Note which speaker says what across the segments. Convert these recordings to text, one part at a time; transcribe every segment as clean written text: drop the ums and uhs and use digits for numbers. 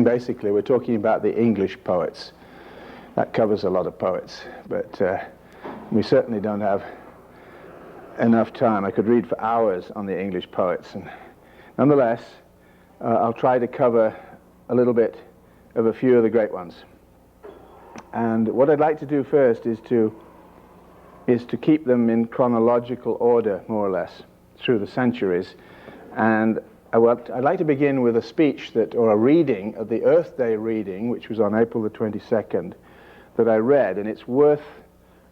Speaker 1: mean, basically, we're talking about the English poets. That covers a lot of poets, but we certainly don't have enough time. I could read for hours on the English poets, and nonetheless, I'll try to cover a little bit of a few of the great ones. And what I'd like to do first is to keep them in chronological order, more or less, through the centuries. And I'd like to begin with a speech or a reading of the Earth Day reading, which was on April the 22nd, that I read, and it's worth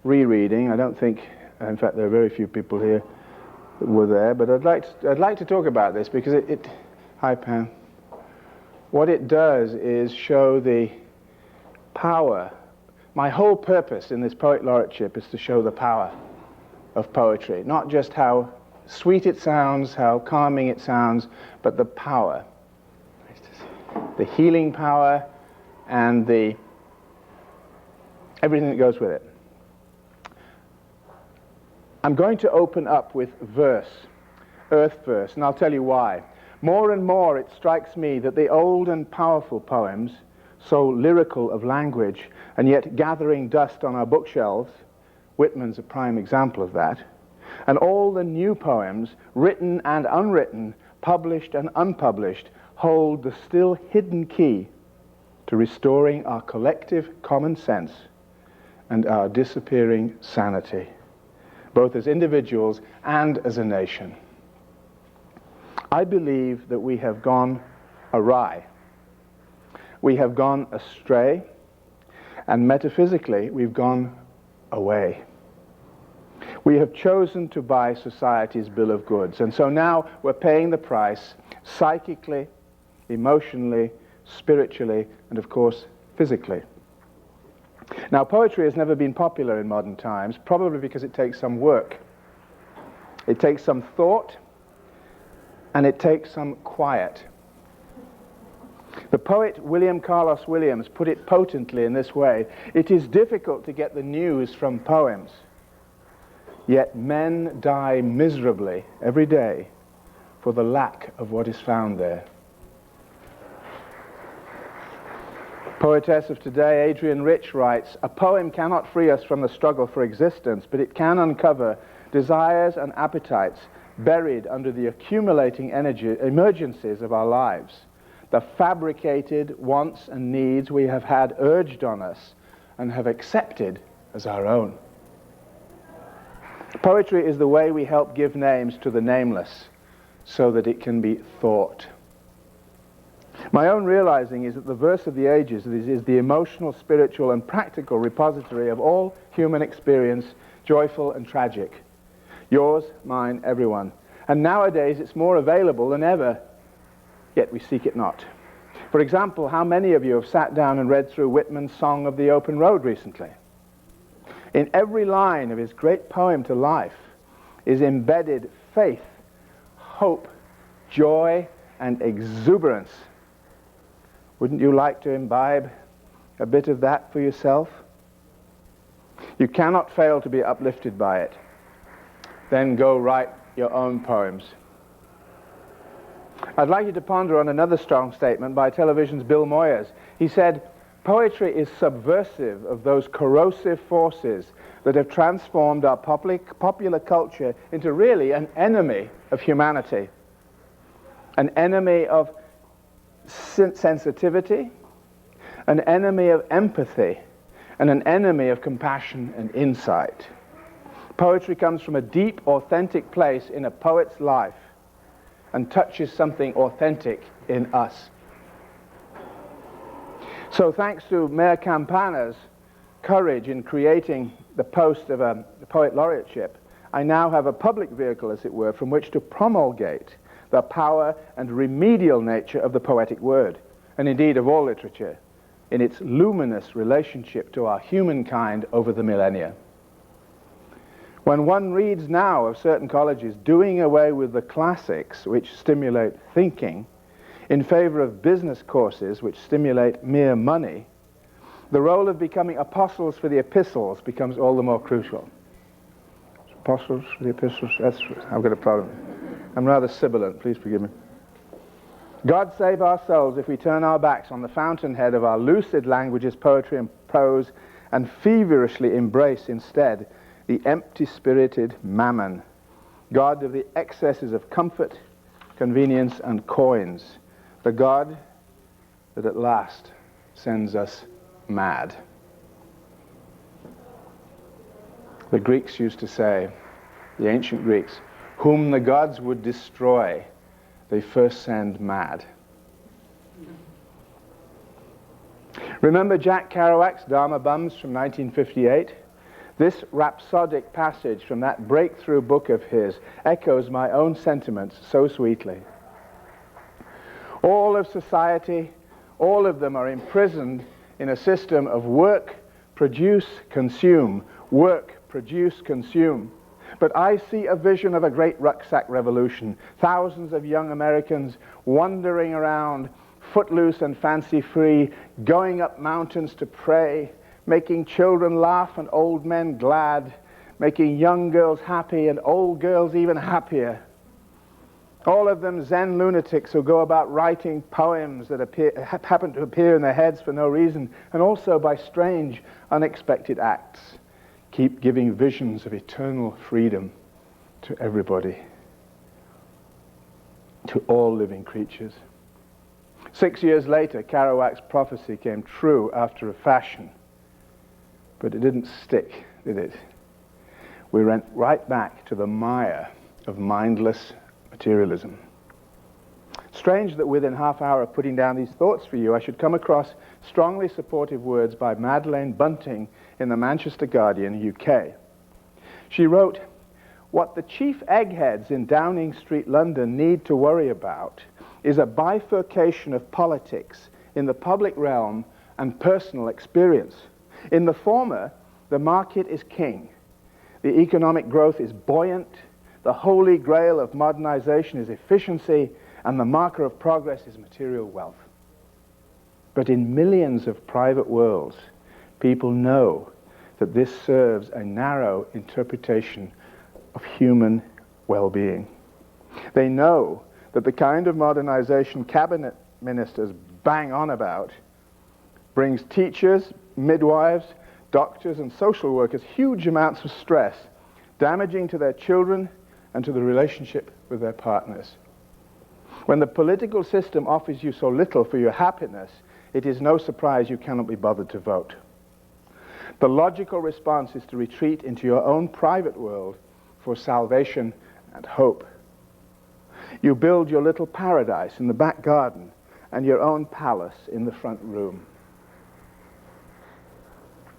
Speaker 1: rereading. I don't think, in fact, there are very few people here that were there, but I'd like to talk about this because hi Pam. What it does is show the power. My whole purpose in this Poet Laureateship is to show the power of poetry, not just how sweet it sounds, how calming it sounds, but the power, the healing power, and everything that goes with it. I'm going to open up with verse, earth verse, and I'll tell you why. More and more it strikes me that the old and powerful poems, so lyrical of language, and yet gathering dust on our bookshelves, Whitman's a prime example of that, and all the new poems, written and unwritten, published and unpublished, hold the still hidden key to restoring our collective common sense and our disappearing sanity, both as individuals and as a nation. I believe that we have gone awry. We have gone astray, and metaphysically, we've gone away. We have chosen to buy society's bill of goods, and so now we're paying the price psychically, emotionally, spiritually, and of course, physically. Now, poetry has never been popular in modern times, probably because it takes some work. It takes some thought, and it takes some quiet. The poet William Carlos Williams put it potently in this way: it is difficult to get the news from poems, yet men die miserably every day for the lack of what is found there. Poetess of today, Adrienne Rich, writes, "A poem cannot free us from the struggle for existence, but it can uncover desires and appetites buried under the accumulating emergencies of our lives, the fabricated wants and needs we have had urged on us and have accepted as our own." Poetry is the way we help give names to the nameless so that it can be thought. My own realizing is that the verse of the ages is the emotional, spiritual, and practical repository of all human experience, joyful and tragic. Yours, mine, everyone. And nowadays it's more available than ever, yet we seek it not. For example, how many of you have sat down and read through Whitman's Song of the Open Road recently? In every line of his great poem to life is embedded faith, hope, joy, and exuberance. Wouldn't you like to imbibe a bit of that for yourself? You cannot fail to be uplifted by it. Then go write your own poems. I'd like you to ponder on another strong statement by television's Bill Moyers. He said, "Poetry is subversive of those corrosive forces that have transformed our popular culture into really an enemy of humanity, an enemy of sensitivity, an enemy of empathy, and an enemy of compassion and insight." Poetry comes from a deep, authentic place in a poet's life and touches something authentic in us. So thanks to Mayor Campana's courage in creating the post of the Poet Laureateship, I now have a public vehicle, as it were, from which to promulgate the power and remedial nature of the poetic word, and indeed of all literature, in its luminous relationship to our humankind over the millennia. When one reads now of certain colleges doing away with the classics which stimulate thinking in favor of business courses which stimulate mere money, the role of becoming apostles for the epistles becomes all the more crucial. Apostles for the epistles, I've got a problem. I'm rather sibilant, please forgive me. God save our souls if we turn our backs on the fountainhead of our lucid languages, poetry and prose, and feverishly embrace instead the empty-spirited mammon, God of the excesses of comfort, convenience, and coins, the God that at last sends us mad. The Greeks used to say, the ancient Greeks, whom the gods would destroy, they first send mad. Remember Jack Kerouac's Dharma Bums from 1958? This rhapsodic passage from that breakthrough book of his echoes my own sentiments so sweetly. All of society, all of them are imprisoned in a system of work, produce, consume, work, produce, consume. But I see a vision of a great rucksack revolution, thousands of young Americans wandering around, footloose and fancy-free, going up mountains to pray, making children laugh and old men glad, making young girls happy and old girls even happier. All of them Zen lunatics who go about writing poems that happen to appear in their heads for no reason, and also by strange, unexpected acts, keep giving visions of eternal freedom to everybody, to all living creatures. 6 years later, Kerouac's prophecy came true after a fashion. But it didn't stick, did it? We went right back to the mire of mindless materialism. Strange that within half hour of putting down these thoughts for you, I should come across strongly supportive words by Madeleine Bunting in the Manchester Guardian, UK. She wrote, "What the chief eggheads in Downing Street, London need to worry about is a bifurcation of politics in the public realm and personal experience. In the former, the market is king. The economic growth is buoyant. The holy grail of modernization is efficiency, and the marker of progress is material wealth. But in millions of private worlds, people know that this serves a narrow interpretation of human well-being. They know that the kind of modernization cabinet ministers bang on about brings teachers, midwives, doctors, and social workers huge amounts of stress, damaging to their children and to the relationship with their partners. When the political system offers you so little for your happiness, it is no surprise you cannot be bothered to vote. The logical response is to retreat into your own private world for salvation and hope. You build your little paradise in the back garden and your own palace in the front room.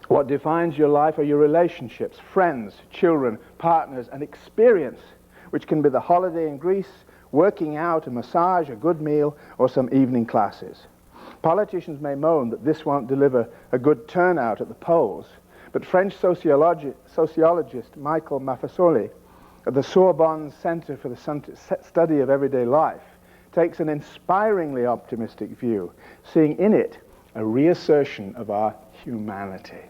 Speaker 1: What defines your life are your relationships, friends, children, partners, and experience, which can be the holiday in Greece, working out, a massage, a good meal, or some evening classes. Politicians may moan that this won't deliver a good turnout at the polls, but French sociologist Michael Mafasoli at the Sorbonne Center for the Study of Everyday Life takes an inspiringly optimistic view, seeing in it a reassertion of our humanity.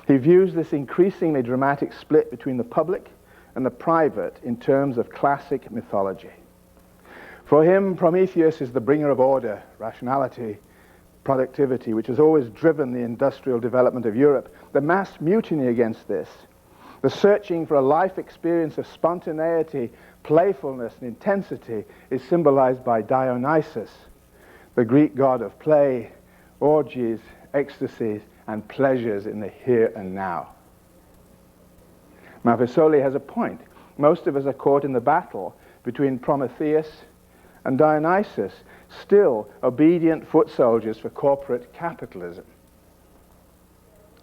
Speaker 1: He views this increasingly dramatic split between the public and the private in terms of classic mythology. For him, Prometheus is the bringer of order, rationality, productivity, which has always driven the industrial development of Europe. The mass mutiny against this, the searching for a life experience of spontaneity, playfulness, and intensity, is symbolized by Dionysus, the Greek god of play, orgies, ecstasies, and pleasures in the here and now. Mafasoli has a point. Most of us are caught in the battle between Prometheus and Dionysus, still obedient foot soldiers for corporate capitalism.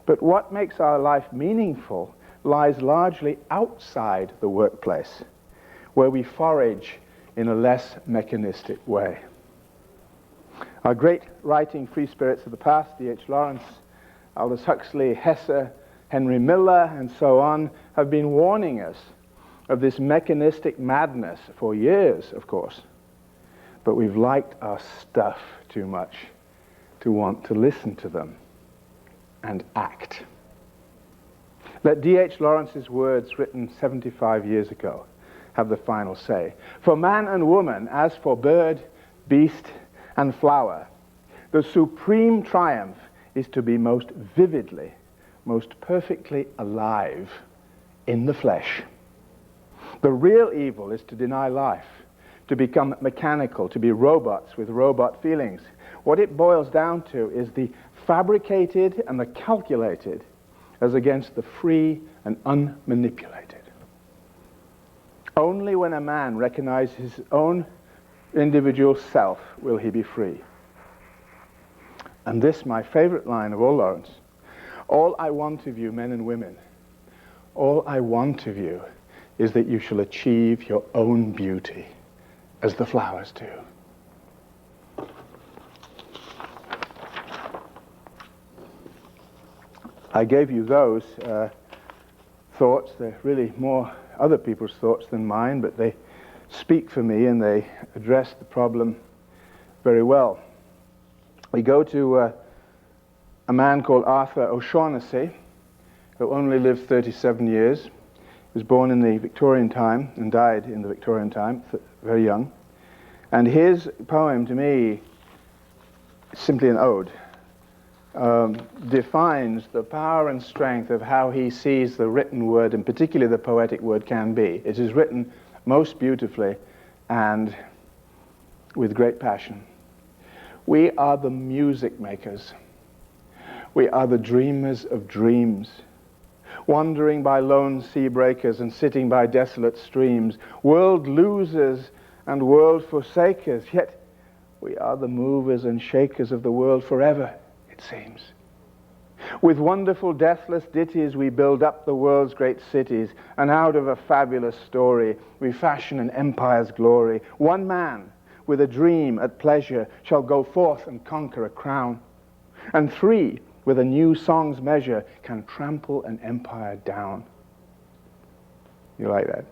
Speaker 1: But what makes our life meaningful lies largely outside the workplace, where we forage in a less mechanistic way. Our great writing free spirits of the past, D.H. Lawrence, Aldous Huxley, Hesse, Henry Miller, and so on, have been warning us of this mechanistic madness for years, of course. But we've liked our stuff too much to want to listen to them and act. Let D.H. Lawrence's words, written 75 years ago, have the final say. For man and woman, as for bird, beast, and flower. The supreme triumph is to be most vividly, most perfectly alive in the flesh. The real evil is to deny life, to become mechanical, to be robots with robot feelings. What it boils down to is the fabricated and the calculated as against the free and unmanipulated. Only when a man recognizes his own individual self will he be free. And this, my favorite line of all Lawrence, all I want of you, men and women, all I want of you is that you shall achieve your own beauty as the flowers do. I gave you those thoughts. They're really more other people's thoughts than mine, but they speak for me and they address the problem very well. We go to a man called Arthur O'Shaughnessy, who only lived 37 years. He was born in the Victorian time and died in the Victorian time, very young. And his poem, to me, is simply an ode. Defines the power and strength of how he sees the written word, and particularly the poetic word, can be. It is written most beautifully and with great passion. We are the music makers. We are the dreamers of dreams, wandering by lone sea breakers and sitting by desolate streams, world losers and world forsakers, yet we are the movers and shakers of the world forever, it seems. With wonderful deathless ditties we build up the world's great cities, and out of a fabulous story we fashion an empire's glory. One man with a dream at pleasure shall go forth and conquer a crown, and three with a new song's measure can trample an empire down. You like that?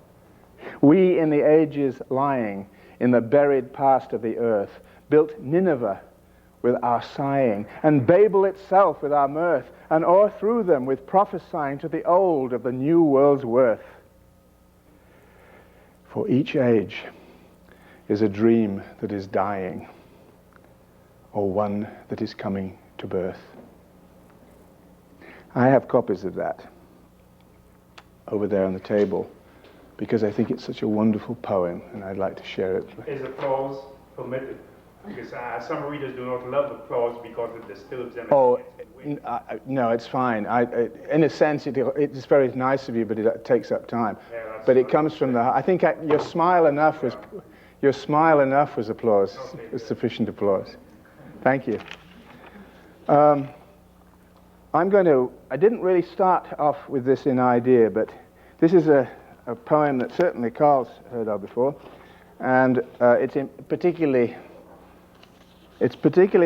Speaker 1: We in the ages lying in the buried past of the earth built Nineveh with our sighing, and Babel itself with our mirth, and o'erthrew them with prophesying to the old of the new world's worth. For each age is a dream that is dying, or one that is coming to birth. I have copies of that over there on the table because I think it's such a wonderful poem and I'd like to share it.
Speaker 2: Is applause permitted? Because some readers do not love applause because it disturbs them.
Speaker 1: Oh, no, it's fine. In a sense, it's very nice of you, but it takes up time. Yeah, but it comes from the. I think your smile enough was applause. Okay, was sufficient applause. Thank you. I didn't really start off with this in idea, but this is a poem that certainly Carl's heard of before, and it's particularly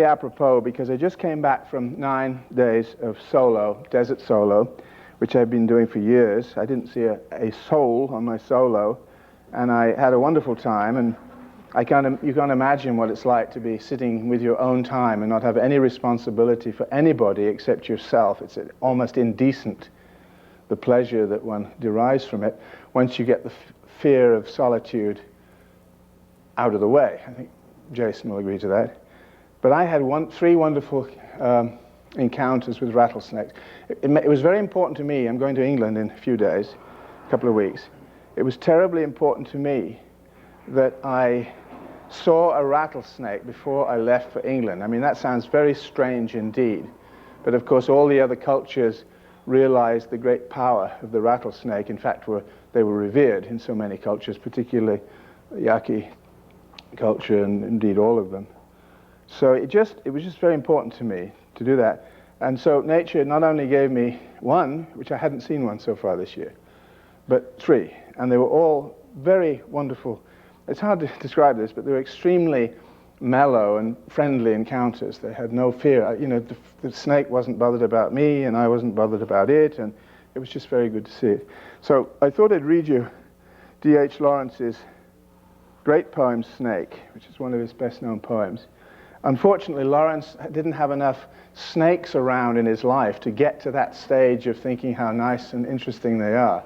Speaker 1: apropos because I just came back from 9 days of solo, desert solo, which I've been doing for years. I didn't see a soul on my solo, and I had a wonderful time, and you can't imagine what it's like to be sitting with your own time and not have any responsibility for anybody except yourself. It's almost indecent, the pleasure that one derives from it once you get the fear of solitude out of the way. I think Jason will agree to that. But I had 3 wonderful encounters with rattlesnakes. It was very important to me. I'm going to England in a few days, a couple of weeks. It was terribly important to me that I saw a rattlesnake before I left for England. I mean, that sounds very strange indeed. But of course, all the other cultures realized the great power of the rattlesnake. In fact, they were revered in so many cultures, particularly Yaqui culture, and indeed all of them. So it was just very important to me to do that. And so nature not only gave me 1, which I hadn't seen one so far this year, but 3. And they were all very wonderful. It's hard to describe this, but they were extremely mellow and friendly encounters. They had no fear. The snake wasn't bothered about me, and I wasn't bothered about it, and it was just very good to see it. So I thought I'd read you D.H. Lawrence's great poem, Snake, which is one of his best-known poems. Unfortunately, Lawrence didn't have enough snakes around in his life to get to that stage of thinking how nice and interesting they are.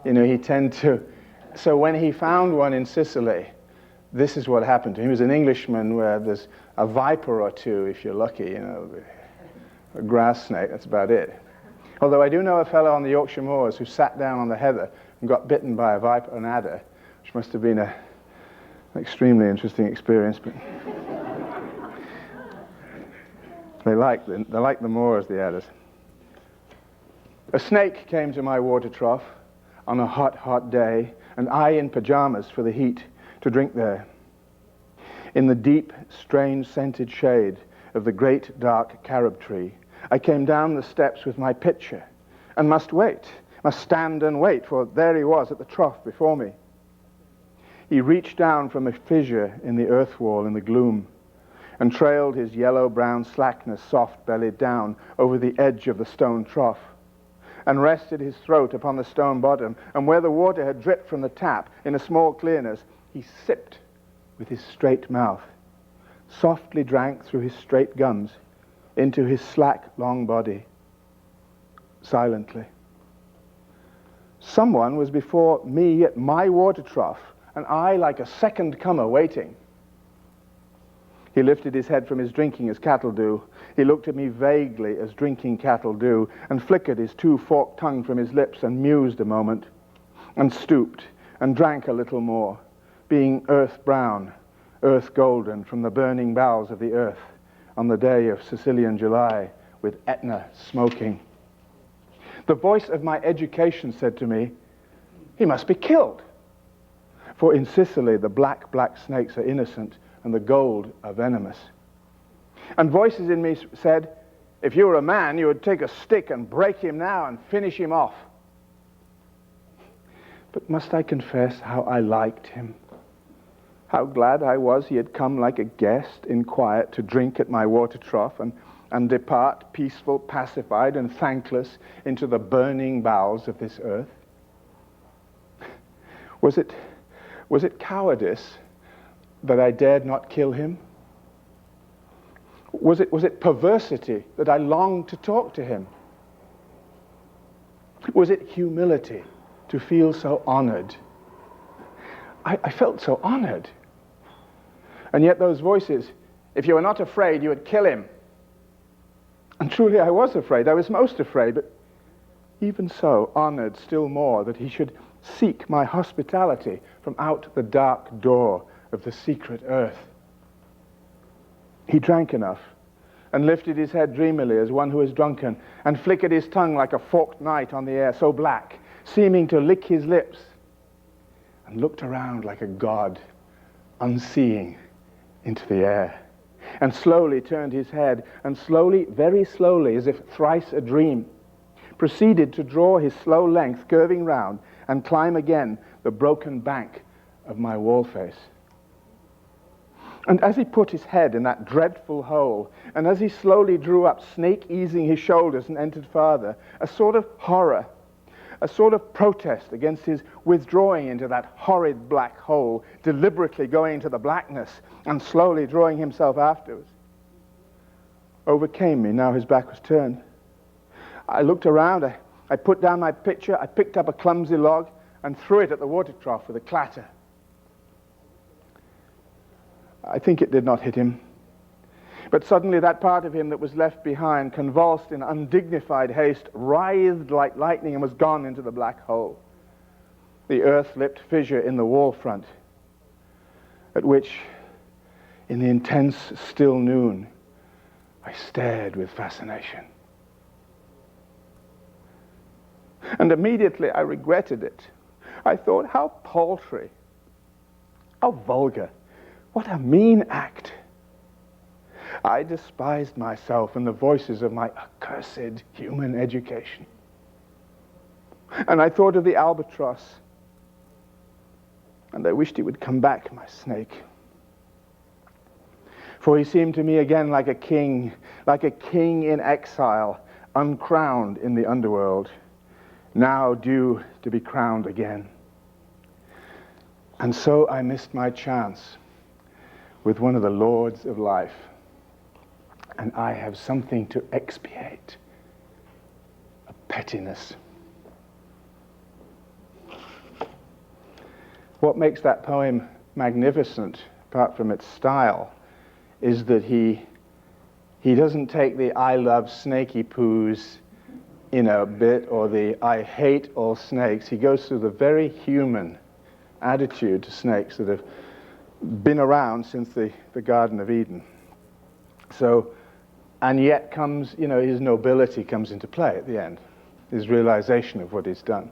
Speaker 1: He tended to... So when he found one in Sicily, this is what happened to him. He was an Englishman where there's a viper or two, if you're lucky, you know, a grass snake, that's about it. Although I do know a fellow on the Yorkshire moors who sat down on the heather and got bitten by a viper, an adder, which must have been an extremely interesting experience. But they like the moors, the adders. A snake came to my water trough on a hot, hot day, and I in pajamas for the heat to drink there. In the deep, strange scented shade of the great dark carob tree, I came down the steps with my pitcher and must stand and wait, for there he was at the trough before me. He reached down from a fissure in the earth wall in the gloom and trailed his yellow-brown slackness soft-bellied down over the edge of the stone trough and rested his throat upon the stone bottom, and where the water had dripped from the tap in a small clearness, he sipped with his straight mouth, softly drank through his straight gums into his slack, long body, silently. Someone was before me at my water trough, and I like a second comer waiting. He lifted his head from his drinking as cattle do. He looked at me vaguely as drinking cattle do, and flickered his two-forked tongue from his lips and mused a moment, and stooped and drank a little more, being earth-brown, earth-golden from the burning bowels of the earth on the day of Sicilian July with Etna smoking. The voice of my education said to me, he must be killed. For in Sicily the black snakes are innocent and the gold are venomous. And voices in me said, if you were a man, you would take a stick and break him now and finish him off. But must I confess how I liked him? How glad I was he had come like a guest in quiet to drink at my water trough and depart peaceful, pacified, and thankless into the burning bowels of this earth. Was it cowardice that I dared not kill him? Was it perversity that I longed to talk to him? Was it humility to feel so honored? I felt so honored. And yet those voices, if you were not afraid, you would kill him. And truly I was afraid. I was most afraid, but even so, honored still more that he should seek my hospitality from out the dark door of the secret earth. He drank enough and lifted his head dreamily as one who is drunken and flickered his tongue like a forked knight on the air, so black, seeming to lick his lips, and looked around like a god, unseeing, into the air, and slowly turned his head, and slowly, very slowly, as if thrice a dream, proceeded to draw his slow length curving round and climb again the broken bank of my wall face. And as he put his head in that dreadful hole, and as he slowly drew up, snake easing his shoulders and entered farther, a sort of horror, a sort of protest against his withdrawing into that horrid black hole, deliberately going into the blackness and slowly drawing himself afterwards, overcame me now his back was turned. I looked around, I put down my pitcher, I picked up a clumsy log and threw it at the water trough with a clatter. I think it did not hit him. But suddenly that part of him that was left behind, convulsed in undignified haste, writhed like lightning and was gone into the black hole, the earth-lipped fissure in the wall front, at which, in the intense still noon, I stared with fascination. And immediately I regretted it. I thought, how paltry, how vulgar, what a mean act. I despised myself and the voices of my accursed human education. And I thought of the albatross, and I wished he would come back, my snake. For he seemed to me again like a king in exile, uncrowned in the underworld, now due to be crowned again. And so I missed my chance with one of the lords of life. And I have something to expiate, a pettiness. What makes that poem magnificent, apart from its style, is that he doesn't take the "I love snaky poos" bit, or the "I hate all snakes." He goes through the very human attitude to snakes that have been around since the Garden of Eden. So, and yet comes, his nobility comes into play at the end, his realization of what he's done.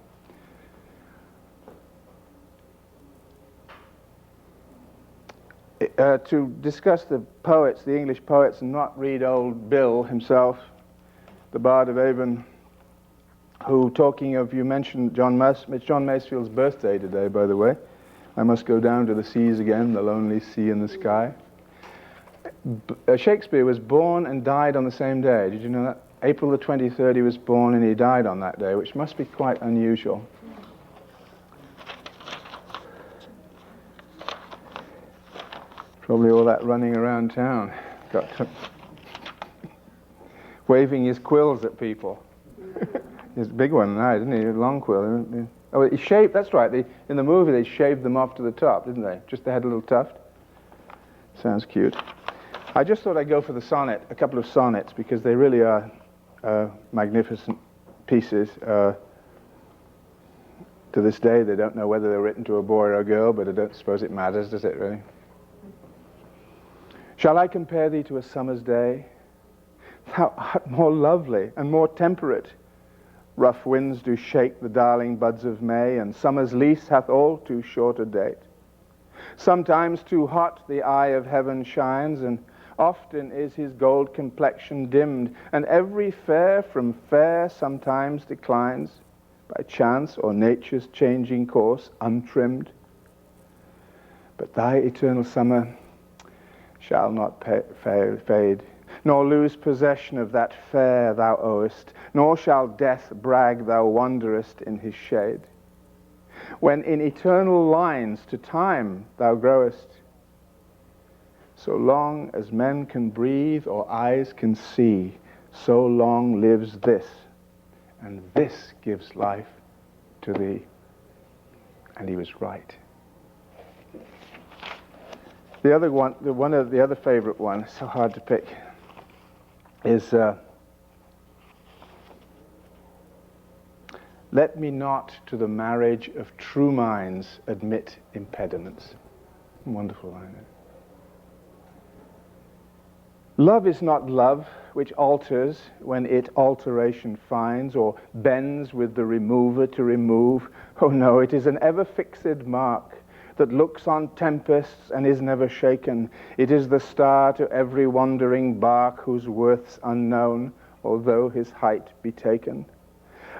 Speaker 1: To discuss the poets, the English poets, and not read old Bill himself, the Bard of Avon, who, talking of, you mentioned it's John Masefield's birthday today, by the way. I must go down to the seas again, the lonely sea in the sky. Shakespeare was born and died on the same day. Did you know that? April the 23rd he was born and he died on that day, which must be quite unusual. Probably all that running around town. Waving his quills at people. His big one now, didn't he? A long quill. Oh, he shaved, that's right. In the movie they shaved them off to the top, didn't they? Just they had a little tuft. Sounds cute. I just thought I'd go for the sonnet, a couple of sonnets, because they really are magnificent pieces. To this day, they don't know whether they're written to a boy or a girl, but I don't suppose it matters, does it, really? Shall I compare thee to a summer's day? Thou art more lovely and more temperate. Rough winds do shake the darling buds of May, and summer's lease hath all too short a date. Sometimes too hot the eye of heaven shines, and often is his gold complexion dimmed, and every fair from fair sometimes declines, by chance or nature's changing course untrimmed. But thy eternal summer shall not fade, nor lose possession of that fair thou owest, nor shall death brag thou wanderest in his shade. When in eternal lines to time thou growest, so long as men can breathe or eyes can see, so long lives this, and this gives life to thee. And he was right. The other one, the other favorite one, so hard to pick, is let me not to the marriage of true minds admit impediments. Wonderful line. Love is not love which alters when it alteration finds, or bends with the remover to remove. Oh no, it is an ever-fixed mark that looks on tempests and is never shaken. It is the star to every wandering bark whose worth's unknown, although his height be taken.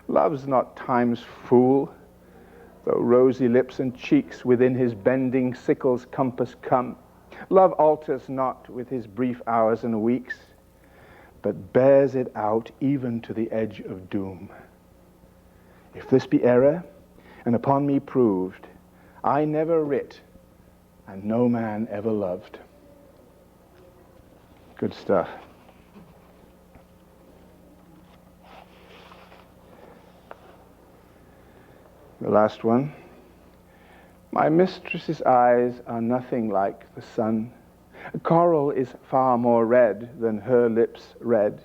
Speaker 1: Love's not time's fool, though rosy lips and cheeks within his bending sickle's compass come. Love alters not with his brief hours and weeks, but bears it out even to the edge of doom. If this be error, and upon me proved, I never writ, and no man ever loved. Good stuff. The last one. My mistress's eyes are nothing like the sun. Coral is far more red than her lips red.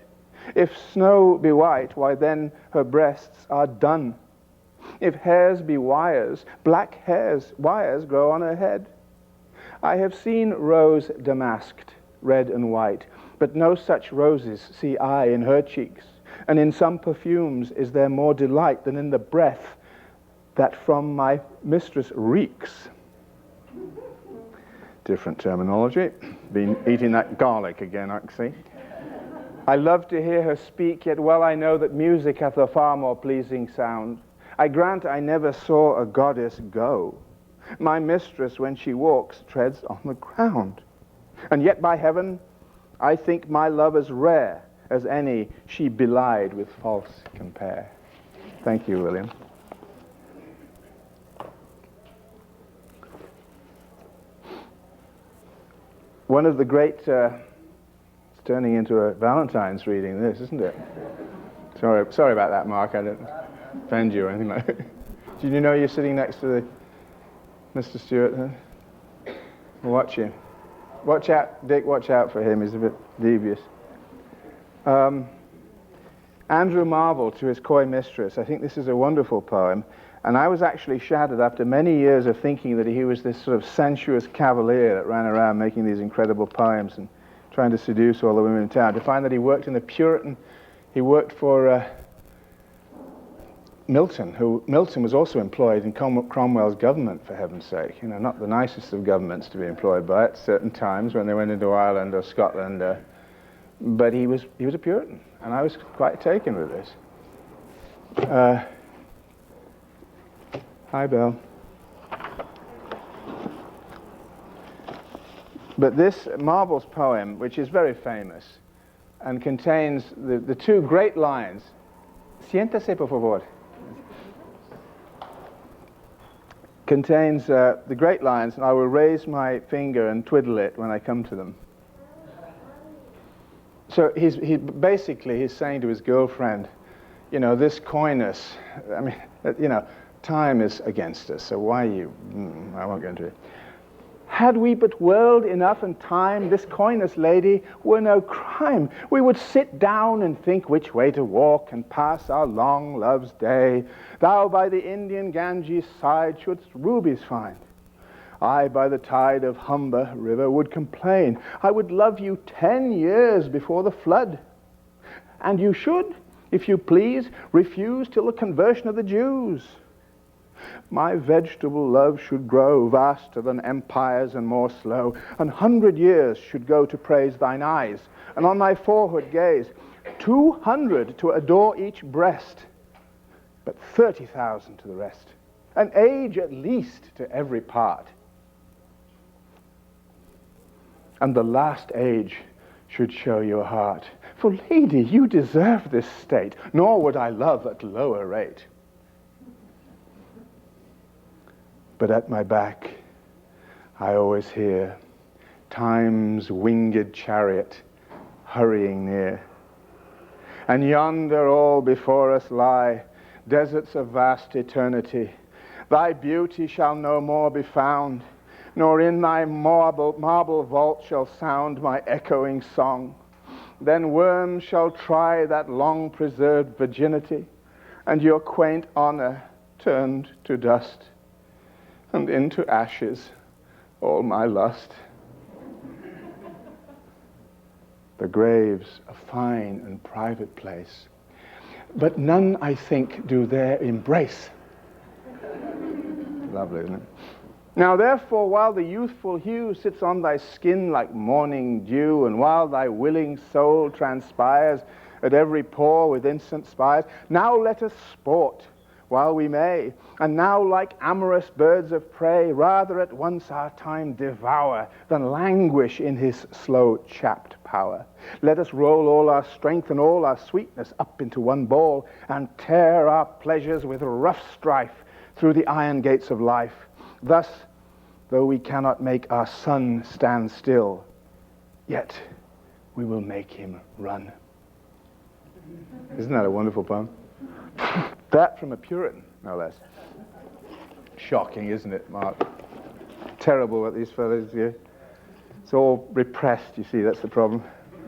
Speaker 1: If snow be white, why then her breasts are dun. If hairs be wires, black wires grow on her head. I have seen rose damasked, red and white, but no such roses see I in her cheeks, and in some perfumes is there more delight than in the breath that from my mistress reeks. Different terminology. Been eating that garlic again, I can see. I love to hear her speak, yet well I know that music hath a far more pleasing sound. I grant I never saw a goddess go. My mistress, when she walks, treads on the ground. And yet, by heaven, I think my love as rare as any she belied with false compare. Thank you, William. One of the great, it's turning into a Valentine's reading, this, isn't it? Sorry about that, Mark. I didn't offend you or anything like that. Did you know you're sitting next to Mr. Stewart? Huh? Watch him. Watch out, Dick, watch out for him. He's a bit devious. Andrew Marvell to his coy mistress. I think this is a wonderful poem. And I was actually shattered after many years of thinking that he was this sort of sensuous cavalier that ran around making these incredible poems and trying to seduce all the women in town, to find that he worked in the Puritan, he worked for Milton, who Milton was also employed in Cromwell's government, for heaven's sake. You know, not the nicest of governments to be employed by at certain times when they went into Ireland or Scotland, but he was a Puritan, and I was quite taken with this. Hi, Belle. But this Marvell's poem, which is very famous, and contains the two great lines. Siéntase, por favor. Contains the great lines, and I will raise my finger and twiddle it when I come to them. So he's saying to his girlfriend, you know, this coyness, I mean, you know, time is against us, so why you, I won't go into it. Had we but world enough and time, this coyness, lady, were no crime. We would sit down and think which way to walk and pass our long love's day. Thou by the Indian Ganges side shouldst rubies find. I by the tide of Humber river would complain. I would love you 10 years before the flood. And you should, if you please, refuse till the conversion of the Jews. My vegetable love should grow vaster than empires and more slow. 100 years should go to praise thine eyes, and on thy forehead gaze. 200 to adore each breast, but 30,000 to the rest. An age at least to every part. And the last age should show your heart. For lady, you deserve this state, nor would I love at lower rate. But at my back, I always hear time's winged chariot hurrying near. And yonder all before us lie, deserts of vast eternity. Thy beauty shall no more be found, nor in thy marble vault shall sound my echoing song. Then worms shall try that long-preserved virginity, and your quaint honor turned to dust. And into ashes all my lust. The grave's a fine and private place, but none, I think, do there embrace. Lovely, isn't it? Now therefore, while the youthful hue sits on thy skin like morning dew, and while thy willing soul transpires at every pore with instant spires, now let us sport while we may, and now like amorous birds of prey, rather at once our time devour than languish in his slow chapped power. Let us roll all our strength and all our sweetness up into one ball, and tear our pleasures with rough strife through the iron gates of life. Thus, though we cannot make our sun stand still, yet we will make him run. Isn't that a wonderful poem? That from a Puritan, no less. Shocking, isn't it, Mark? Terrible what these fellows do. It's all repressed, you see, that's the problem.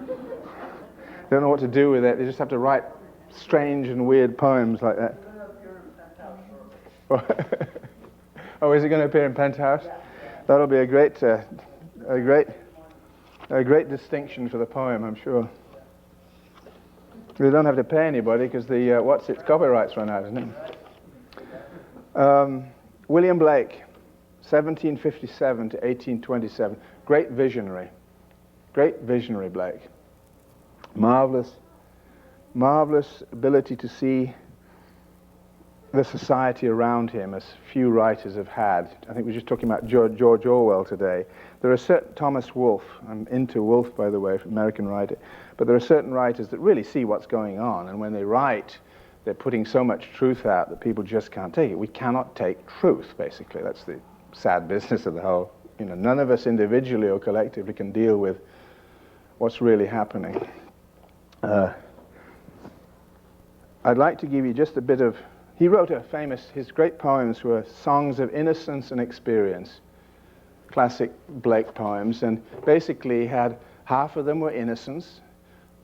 Speaker 1: They don't know what to do with it. They just have to write strange and weird poems like that. Oh, is it going to appear in Penthouse? That'll be a great distinction for the poem, I'm sure. They don't have to pay anybody because the copyrights run out, isn't it? William Blake, 1757 to 1827. Great visionary, Blake. Marvelous ability to see the society around him as few writers have had. I think we were just talking about George Orwell today. There are certain, Thomas Wolfe, I'm into Wolfe, by the way, American writer, but there are certain writers that really see what's going on, and when they write, they're putting so much truth out that people just can't take it. We cannot take truth, basically. That's the sad business of the whole. You know, none of us individually or collectively can deal with what's really happening. I'd like to give you just a bit of. He wrote his great poems were songs of innocence and experience. classic Blake poems, and basically had half of them were innocence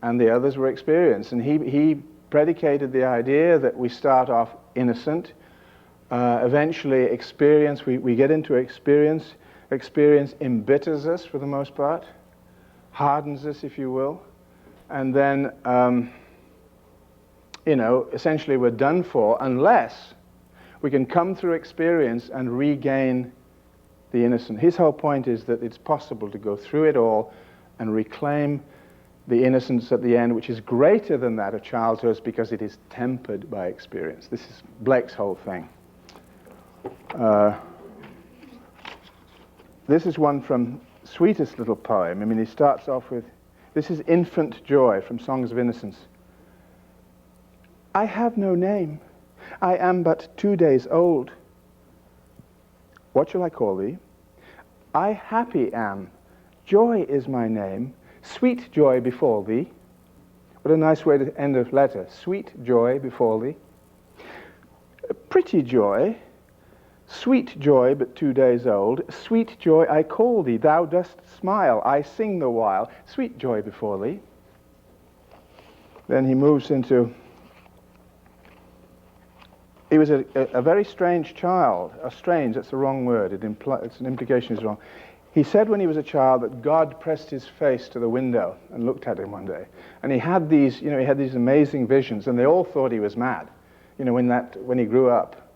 Speaker 1: and the others were experience. And he predicated the idea that we start off innocent, eventually experience, we get into experience embitters us for the most part, hardens us, if you will, and then essentially we're done for unless we can come through experience and regain the innocent. His whole point is that it's possible to go through it all and reclaim the innocence at the end, which is greater than that of childhood because it is tempered by experience. This is Blake's whole thing. This is one from sweetest little poem. I mean, he starts off with, this is Infant Joy from Songs of Innocence. I have no name. I am but 2 days old. What shall I call thee? I happy am. Joy is my name. Sweet joy befall thee. What a nice way to end a letter. Sweet joy befall thee. Pretty joy. Sweet joy, but 2 days old. Sweet joy I call thee. Thou dost smile. I sing the while. Sweet joy befall thee. Then he moves into... He was a very strange child. Strange, that's the wrong word. It's an implication is wrong. He said when he was a child that God pressed his face to the window and looked at him one day. And he had these amazing visions, and they all thought he was mad. When he grew up,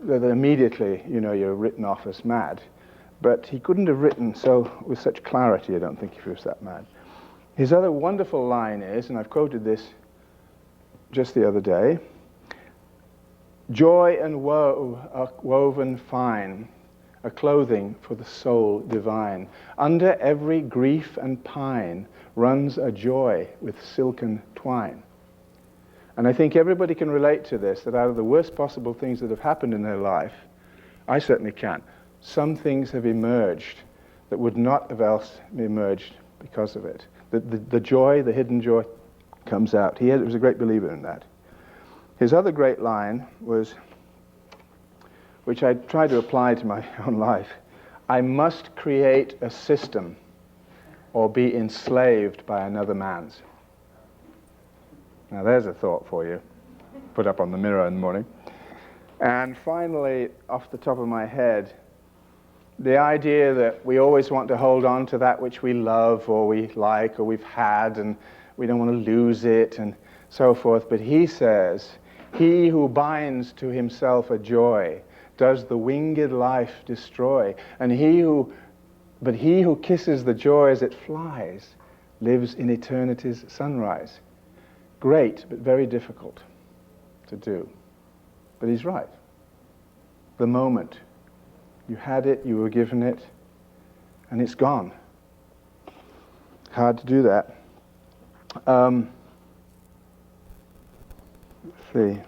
Speaker 1: that immediately, you're written off as mad. But he couldn't have written with such clarity, I don't think, if he was that mad. His other wonderful line is, and I've quoted this just the other day, joy and woe are woven fine, a clothing for the soul divine. Under every grief and pine runs a joy with silken twine. And I think everybody can relate to this, that out of the worst possible things that have happened in their life, I certainly can, some things have emerged that would not have else emerged because of it. The joy, the hidden joy, comes out. He was a great believer in that. His other great line was, which I tried to apply to my own life, I must create a system or be enslaved by another man's. Now there's a thought for you. Put up on the mirror in the morning. And finally, off the top of my head, the idea that we always want to hold on to that which we love or we like or we've had, and we don't want to lose it and so forth. But he says, he who binds to himself a joy does the winged life destroy. And he who kisses the joy as it flies lives in eternity's sunrise. Great, but very difficult to do. But he's right. The moment you had it, you were given it, and it's gone. Hard to do that. Let's see.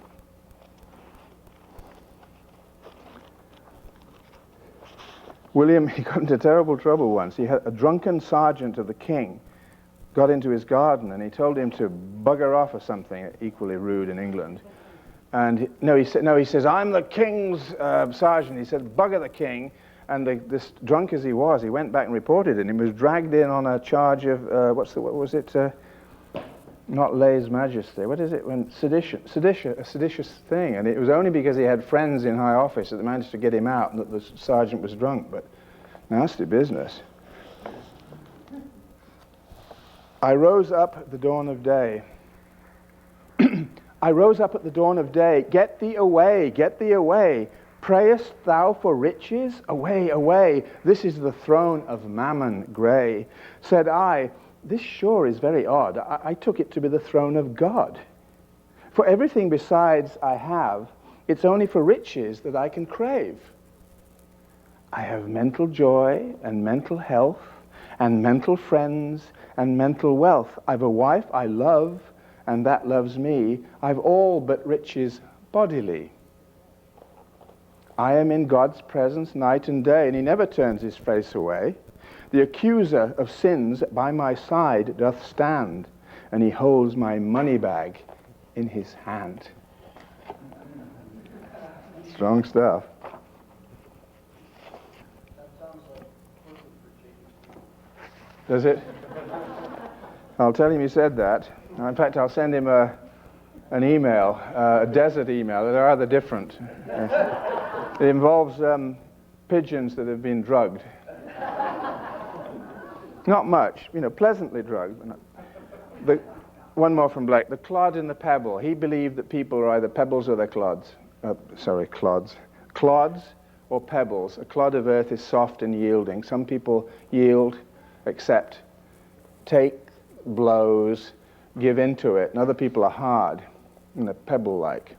Speaker 1: William, he got into terrible trouble once. He had a drunken sergeant of the king got into his garden and he told him to bugger off or something, equally rude in England. And he says, I'm the king's sergeant. He said, bugger the king. And this drunk as he was, he went back and reported it, and he was dragged in on a charge of, not lèse majesty. What is it? When a seditious thing. And it was only because he had friends in high office that they managed to get him out and that the sergeant was drunk. But nasty business. I rose up at the dawn of day. I rose up at the dawn of day. Get thee away, get thee away. Prayest thou for riches? Away, away. This is the throne of Mammon grey. Said I, this sure is very odd. I took it to be the throne of God. For everything besides I have, it's only for riches that I can crave. I have mental joy and mental health and mental friends and mental wealth. I've a wife I love and that loves me. I've all but riches bodily. I am in God's presence night and day, and he never turns his face away. The accuser of sins by my side doth stand, and he holds my money bag in his hand. Strong stuff. Does it? I'll tell him you said that. In fact, I'll send him an email, a desert email. They're rather different. It involves pigeons that have been drugged. Not much, pleasantly drugged. One more from Blake. The clod and the pebble. He believed that people are either pebbles or they're clods. Clods. Clods or pebbles. A clod of earth is soft and yielding. Some people yield, accept, take blows, give into it. And other people are hard and they're pebble-like.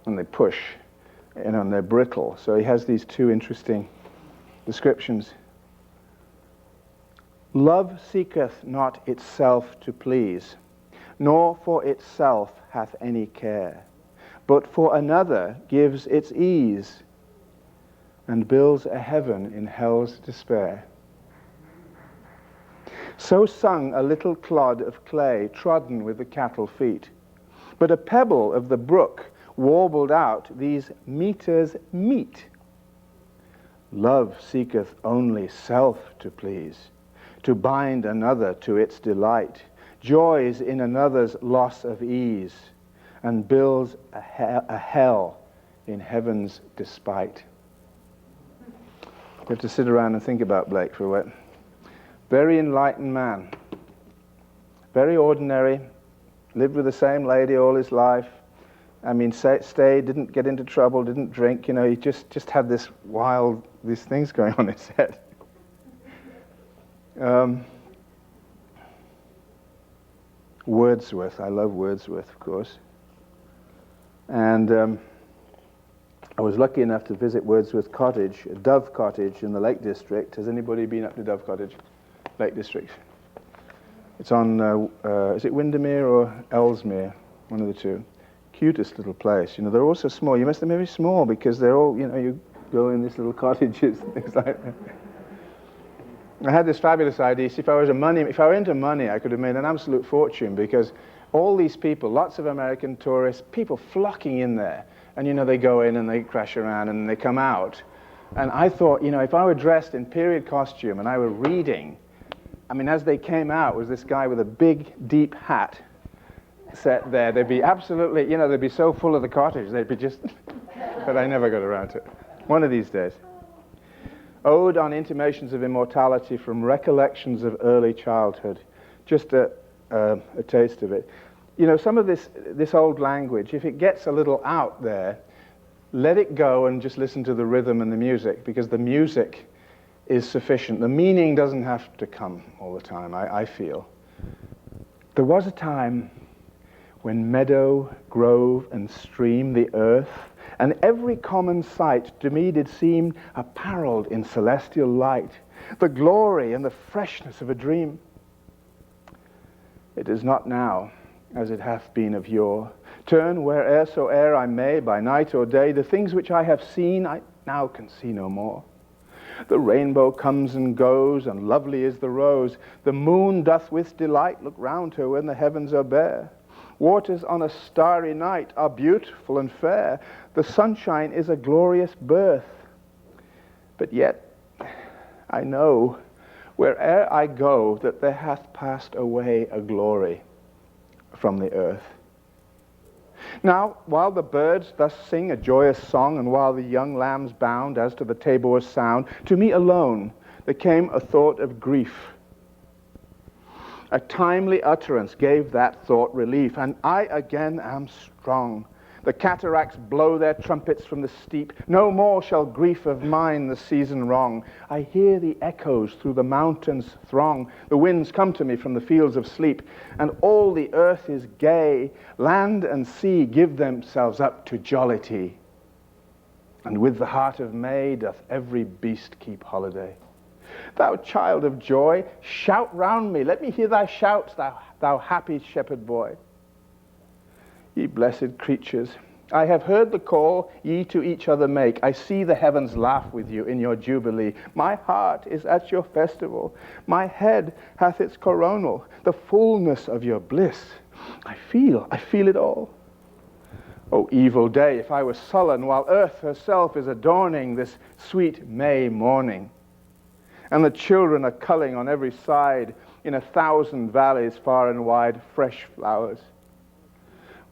Speaker 1: And they push, and they're brittle. So he has these two interesting descriptions. Love seeketh not itself to please, nor for itself hath any care, but for another gives its ease, and builds a heaven in hell's despair. So sung a little clod of clay, trodden with the cattle feet, but a pebble of the brook warbled out these meters meet. Love seeketh only self to please, to bind another to its delight, joys in another's loss of ease, and builds a hell in heaven's despite. You have to sit around and think about Blake for a bit. Very enlightened man. Very ordinary. Lived with the same lady all his life. Stayed, didn't get into trouble, didn't drink. He just had these things going on in his head. Wordsworth. I love Wordsworth, of course. And I was lucky enough to visit Wordsworth Cottage, Dove Cottage in the Lake District. Has anybody been up to Dove Cottage? Lake District. It's on, is it Windermere or Ellesmere? One of the two. Cutest little place. They're all so small. You must have maybe small because they're all, you go in these little cottages and things like that. I had this fabulous idea. See, if I were into money, I could have made an absolute fortune because all these people, lots of American tourists, people flocking in there. And, they go in and they crash around and they come out. And I thought, if I were dressed in period costume and I were reading, as they came out was this guy with a big, deep hat set there. They'd be absolutely, they'd be so full of the cottage, they'd be just, but I never got around to it. One of these days. Ode on Intimations of Immortality from Recollections of Early Childhood. Just a taste of it. Some of this old language, if it gets a little out there, let it go and just listen to the rhythm and the music, because the music is sufficient. The meaning doesn't have to come all the time, I feel. There was a time when meadow, grove, and stream, the earth, and every common sight to me did seem apparelled in celestial light, the glory and the freshness of a dream. It is not now, as it hath been of yore. Turn wheresoe'er I may, by night or day, the things which I have seen I now can see no more. The rainbow comes and goes, and lovely is the rose. The moon doth with delight look round her when the heavens are bare. Waters on a starry night are beautiful and fair. The sunshine is a glorious birth. But yet I know, where'er I go, that there hath passed away a glory from the earth. Now, while the birds thus sing a joyous song, and while the young lambs bound as to the Tabor's sound, to me alone there came a thought of grief. A timely utterance gave that thought relief, and I again am strong. The cataracts blow their trumpets from the steep. No more shall grief of mine the season wrong. I hear the echoes through the mountains throng. The winds come to me from the fields of sleep, and all the earth is gay. Land and sea give themselves up to jollity, and with the heart of May doth every beast keep holiday. Thou child of joy, shout round me. Let me hear thy shouts, thou happy shepherd boy. Ye blessed creatures, I have heard the call ye to each other make. I see the heavens laugh with you in your jubilee. My heart is at your festival. My head hath its coronal, the fullness of your bliss. I feel it all. O evil day, if I were sullen while earth herself is adorning this sweet May morning. and the children are culling on every side in 1,000 valleys far and wide, fresh flowers.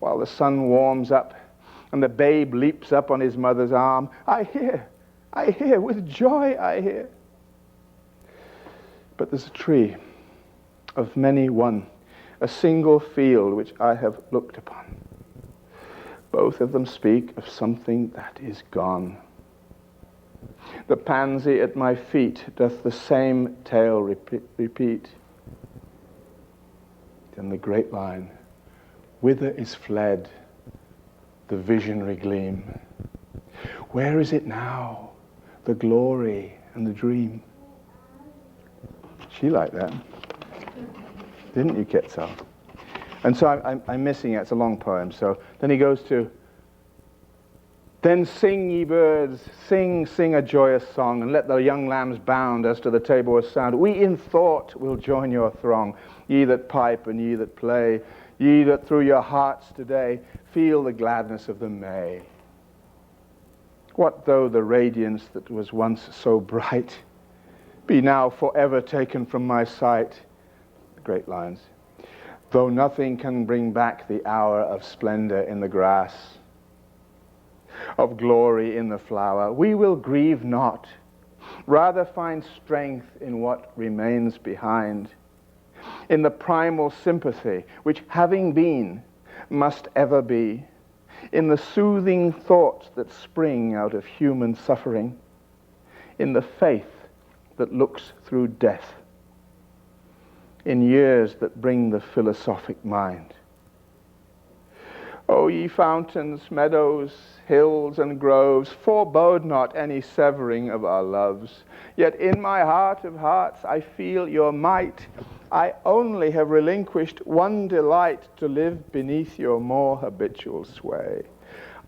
Speaker 1: While the sun warms up and the babe leaps up on his mother's arm, I hear, with joy I hear. But there's a tree of many one, a single field which I have looked upon. Both of them speak of something that is gone. The pansy at my feet doth the same tale repeat. Then the great line, whither is fled the visionary gleam? Where is it now, the glory and the dream? She liked that, didn't you, Quetzal? And so I'm missing it. It's a long poem. So then he goes to, then sing, ye birds, sing, sing a joyous song, and let the young lambs bound as to the tabor's sound. We in thought will join your throng, ye that pipe and ye that play, ye that through your hearts today feel the gladness of the May. What though the radiance that was once so bright be now forever taken from my sight? Great lines. Though nothing can bring back the hour of splendor in the grass, of glory in the flower, we will grieve not, rather find strength in what remains behind, in the primal sympathy which, having been, must ever be, in the soothing thoughts that spring out of human suffering, in the faith that looks through death, in years that bring the philosophic mind. O ye fountains, meadows, hills, and groves, forebode not any severing of our loves. Yet in my heart of hearts I feel your might. I only have relinquished one delight, to live beneath your more habitual sway.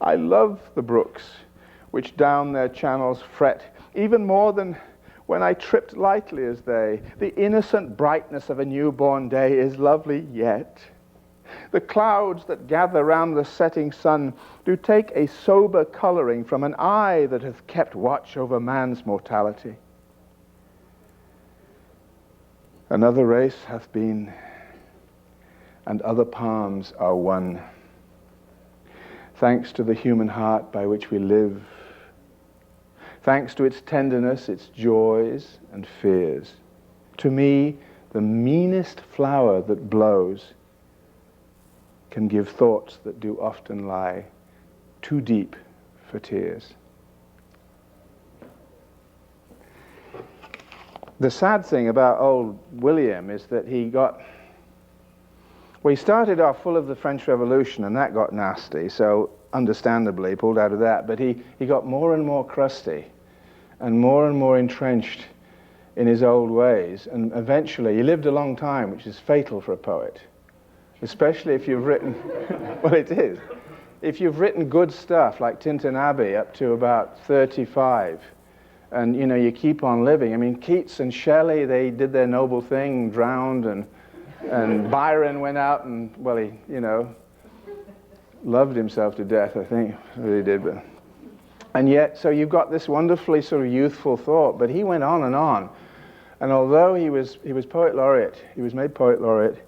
Speaker 1: I love the brooks which down their channels fret, even more than when I tripped lightly as they. The innocent brightness of a newborn day is lovely yet. The clouds that gather round the setting sun do take a sober colouring from an eye that hath kept watch over man's mortality. Another race hath been, and other palms are won, thanks to the human heart by which we live, thanks to its tenderness, its joys and fears. To me, the meanest flower that blows can give thoughts that do often lie too deep for tears. The sad thing about old William is that he started off full of the French Revolution, and that got nasty, so understandably pulled out of that, but he got more and more crusty and more entrenched in his old ways, and eventually he lived a long time, which is fatal for a poet, especially if you've written well, it is, if you've written good stuff like Tintin Abbey up to about 35, and you keep on living. I mean, Keats and Shelley, they did their noble thing, drowned, and Byron went out and, well, he loved himself to death, I think, really did. But, and yet, so you've got this wonderfully sort of youthful thought, but he went on, and although he was poet laureate, he was made poet laureate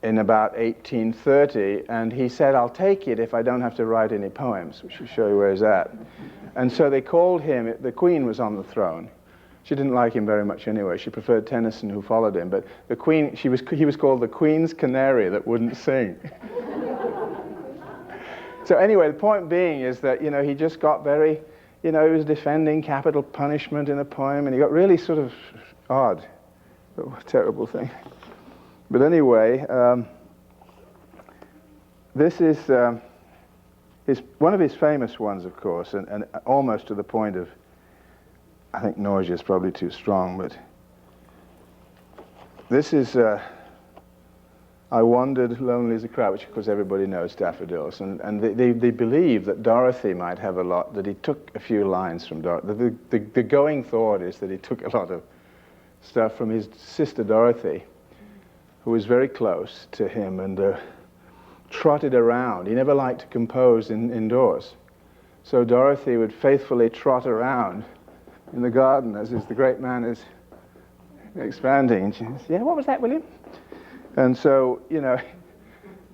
Speaker 1: in about 1830, and he said, I'll take it if I don't have to write any poems, which will show you where he's at. And so they called him, the Queen was on the throne. She didn't like him very much anyway. She preferred Tennyson, who followed him, but the Queen, he was called the Queen's Canary that wouldn't sing. So anyway, the point being is that, he just got very, he was defending capital punishment in a poem, and he got really sort of odd. What a terrible thing. But anyway, this is one of his famous ones, of course, and almost to the point of, I think nausea is probably too strong, but this is I wandered lonely as a crowd, which of course everybody knows Daffodils, and they believe that Dorothy might have a lot, that he took a few lines from Dorothy. The going thought is that he took a lot of stuff from his sister Dorothy, who was very close to him and trotted around. He never liked to compose indoors. So Dorothy would faithfully trot around in the garden as the great man is expanding. And she says, yeah, what was that, William? And so,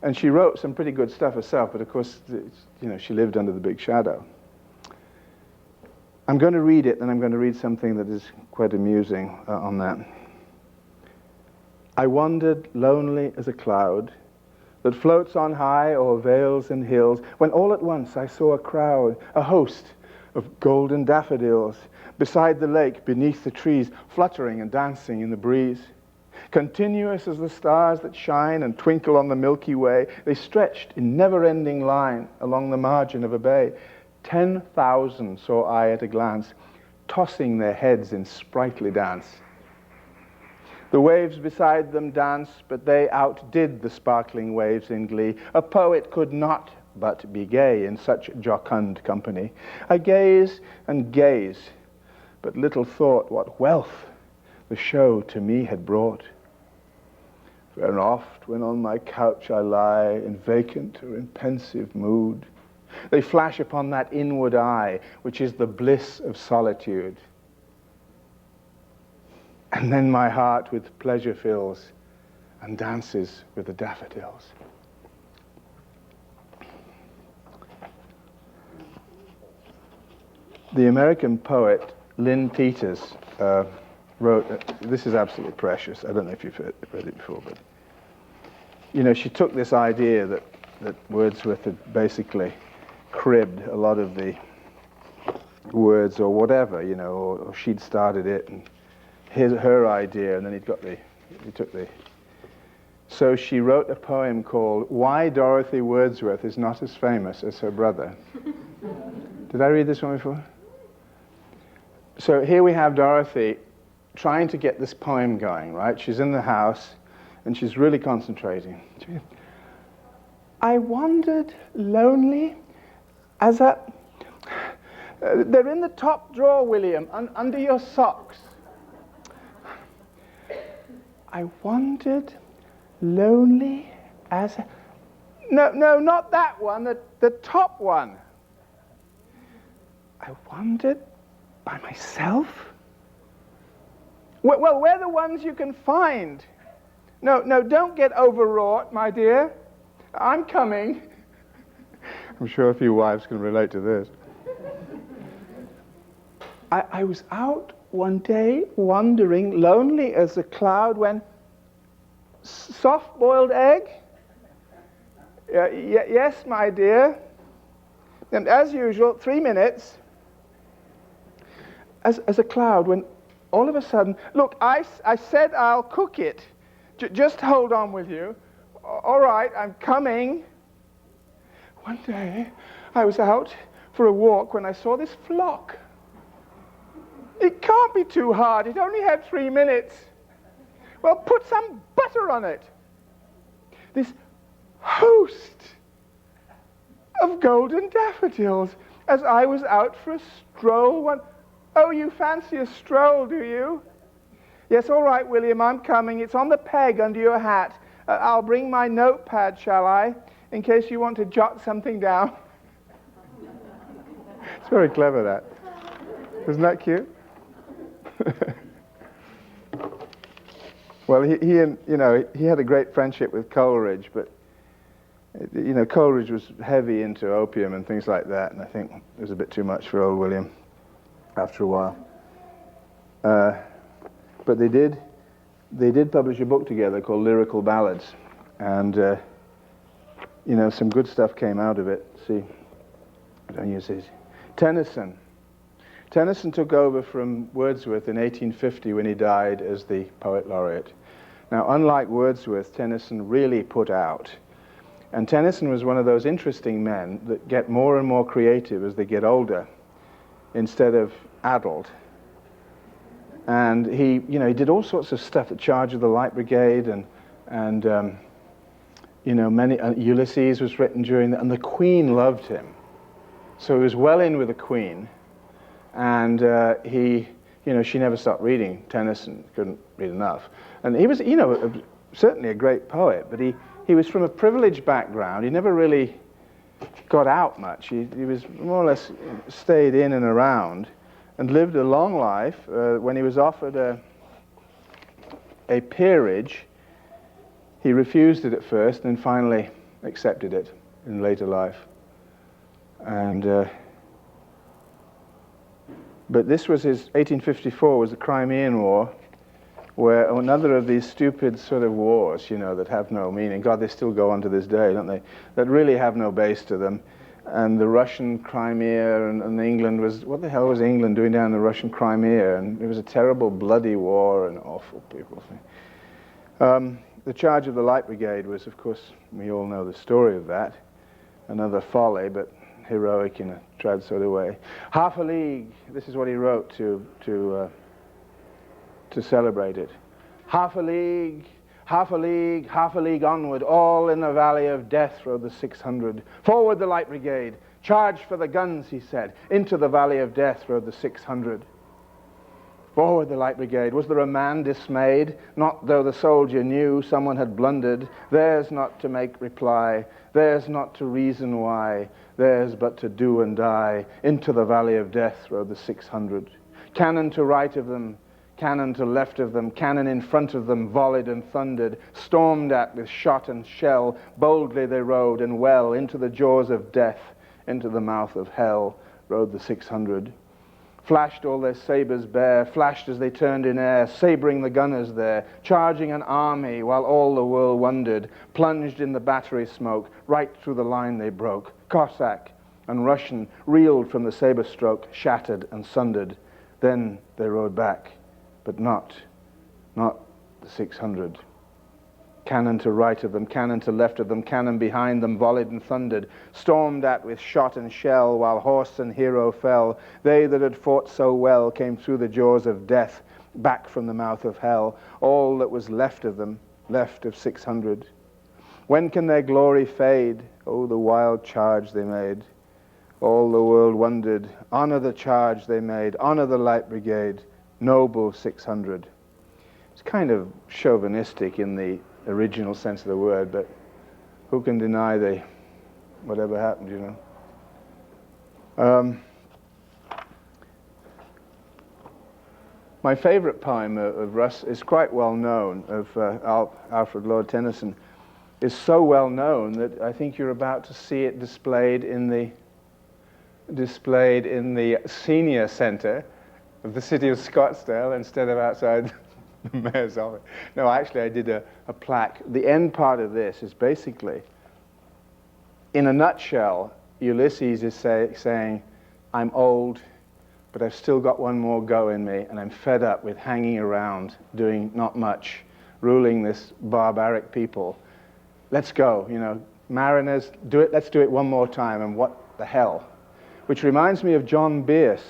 Speaker 1: and she wrote some pretty good stuff herself, but of course, she lived under the big shadow. I'm going to read it, and I'm going to read something that is quite amusing on that. I wandered lonely as a cloud that floats on high o'er vales and hills, when all at once I saw a crowd, a host of golden daffodils, beside the lake, beneath the trees, fluttering and dancing in the breeze. Continuous as the stars that shine and twinkle on the Milky Way, they stretched in never-ending line along the margin of a bay. 10,000 saw I at a glance, tossing their heads in sprightly dance. The waves beside them danced, but they outdid the sparkling waves in glee. A poet could not but be gay in such jocund company. I gaze and gaze, but little thought what wealth the show to me had brought. For oft, when on my couch I lie, in vacant or in pensive mood, they flash upon that inward eye, which is the bliss of solitude. And then my heart with pleasure fills and dances with the daffodils. The American poet Lynn Peters wrote, this is absolutely precious. I don't know if you've read it before, but she took this idea that Wordsworth had basically cribbed a lot of the words or whatever, or she'd started it, and here's her idea, and then he took the... So she wrote a poem called Why Dorothy Wordsworth is Not as Famous as Her Brother. Did I read this one before? So here we have Dorothy trying to get this poem going, right? She's in the house, and she's really concentrating. I wandered lonely as a... they're in the top drawer, William, under your socks. I wandered lonely as a... No, not that one, the top one. I wandered by myself? Well, we're the ones you can find. No, don't get overwrought, my dear. I'm coming. I'm sure a few wives can relate to this. I was out one day, wandering, lonely as a cloud, when soft-boiled egg? Yes, my dear. And as usual, 3 minutes. As a cloud, when all of a sudden, look, I said I'll cook it. Just hold on with you. All right, I'm coming. One day, I was out for a walk when I saw this flock. It can't be too hard. It only had 3 minutes. Well, put some butter on it. This host of golden daffodils as I was out for a stroll. Oh, you fancy a stroll, do you? Yes, all right, William, I'm coming. It's on the peg under your hat. I'll bring my notepad, shall I, in case you want to jot something down. It's very clever, that. Isn't that cute? Well, he had a great friendship with Coleridge, but Coleridge was heavy into opium and things like that, and I think it was a bit too much for old William after a while. But they did publish a book together called Lyrical Ballads, and some good stuff came out of it. See, I don't use these. Tennyson took over from Wordsworth in 1850 when he died as the Poet Laureate. Now, unlike Wordsworth, Tennyson really put out. And Tennyson was one of those interesting men that get more and more creative as they get older, instead of addled. And he did all sorts of stuff, the Charge of the Light Brigade, and many Ulysses was written during that, and the Queen loved him. So he was well in with the Queen. And she never stopped reading Tennyson, couldn't read enough. And he was, certainly a great poet, but he was from a privileged background. He never really got out much. He was more or less stayed in and around and lived a long life. When he was offered a peerage, he refused it at first and finally accepted it in later life. And but this was his 1854 was the Crimean War, where another of these stupid sort of wars, you know, that have no meaning. God, they still go on to this day, don't they? That really have no base to them. And the Russian Crimea and England was, what the hell was England doing down in the Russian Crimea? And it was a terrible, bloody war and awful people. The charge of the Light Brigade was, of course, we all know the story of that. Another folly, but heroic in a trad sort of way. Half a league, this is what he wrote to celebrate it. Half a league, half a league, half a league onward, all in the valley of death rode the 600. Forward the Light Brigade, charge for the guns, he said. Into the valley of death rode the 600. Forward the Light Brigade. Was there a man dismayed? Not though the soldier knew someone had blundered. Theirs not to make reply, theirs not to reason why, theirs but to do and die. Into the valley of death rode the 600. Cannon to right of them, cannon to left of them, cannon in front of them, volleyed and thundered, stormed at with shot and shell. Boldly they rode and well into the jaws of death, into the mouth of hell rode the 600. Flashed all their sabres bare, flashed as they turned in air, sabring the gunners there, charging an army while all the world wondered, plunged in the battery smoke, right through the line they broke. Cossack and Russian reeled from the sabre stroke, shattered and sundered. Then they rode back, but not the 600. Cannon to right of them, cannon to left of them, cannon behind them, volleyed and thundered, stormed at with shot and shell, while horse and hero fell. They that had fought so well came through the jaws of death, back from the mouth of hell. All that was left of them, left of 600. When can their glory fade? Oh, the wild charge they made. All the world wondered. Honor the charge they made. Honor the Light Brigade. Noble 600. It's kind of chauvinistic in the original sense of the word, but who can deny whatever happened, you know? My favorite poem of Russ is quite well known, of Alfred Lord Tennyson, is so well known that I think you're about to see it displayed in the senior center of the city of Scottsdale instead of outside the mayor's office. No, actually I did a plaque. The end part of this is basically, in a nutshell, Ulysses is saying, I'm old, but I've still got one more go in me, and I'm fed up with hanging around, doing not much, ruling this barbaric people. Let's go, you know, mariners, do it, let's do it one more time, and what the hell? Which reminds me of John Bierce,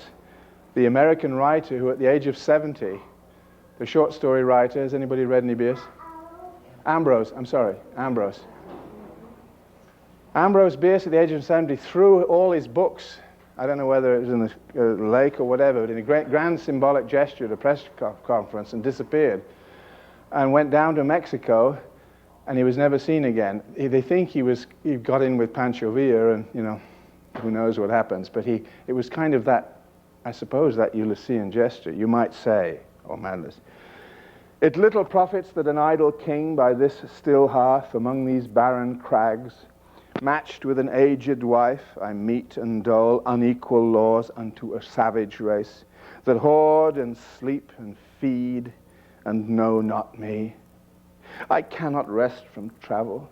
Speaker 1: the American writer who at the age of 70, the short story writer, has anybody read any Bierce? Ambrose Bierce at the age of 70 threw all his books, I don't know whether it was in the lake or whatever, but in a grand symbolic gesture at a press conference, and disappeared and went down to Mexico, and he was never seen again. They think he got in with Pancho Villa, and you know, who knows what happens, but it was kind of that, I suppose, that Ulyssean gesture, you might say, or madness. It little profits that an idle king by this still hearth among these barren crags, matched with an aged wife, I meet and dole unequal laws unto a savage race, that hoard and sleep and feed and know not me. I cannot rest from travel.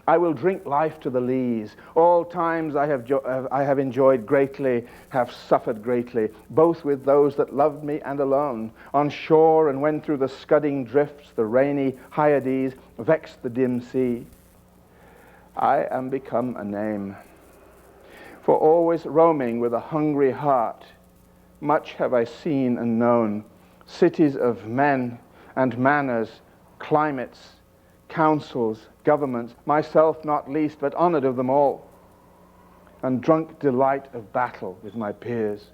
Speaker 1: I will drink life to the lees. All times I have enjoyed greatly, have suffered greatly, both with those that loved me and alone. On shore and when through the scudding drifts, the rainy Hyades vexed the dim sea. I am become a name, for always roaming with a hungry heart. Much have I seen and known, cities of men and manners, climates, councils, governments, myself not least, but honored of them all, and drunk delight of battle with my peers,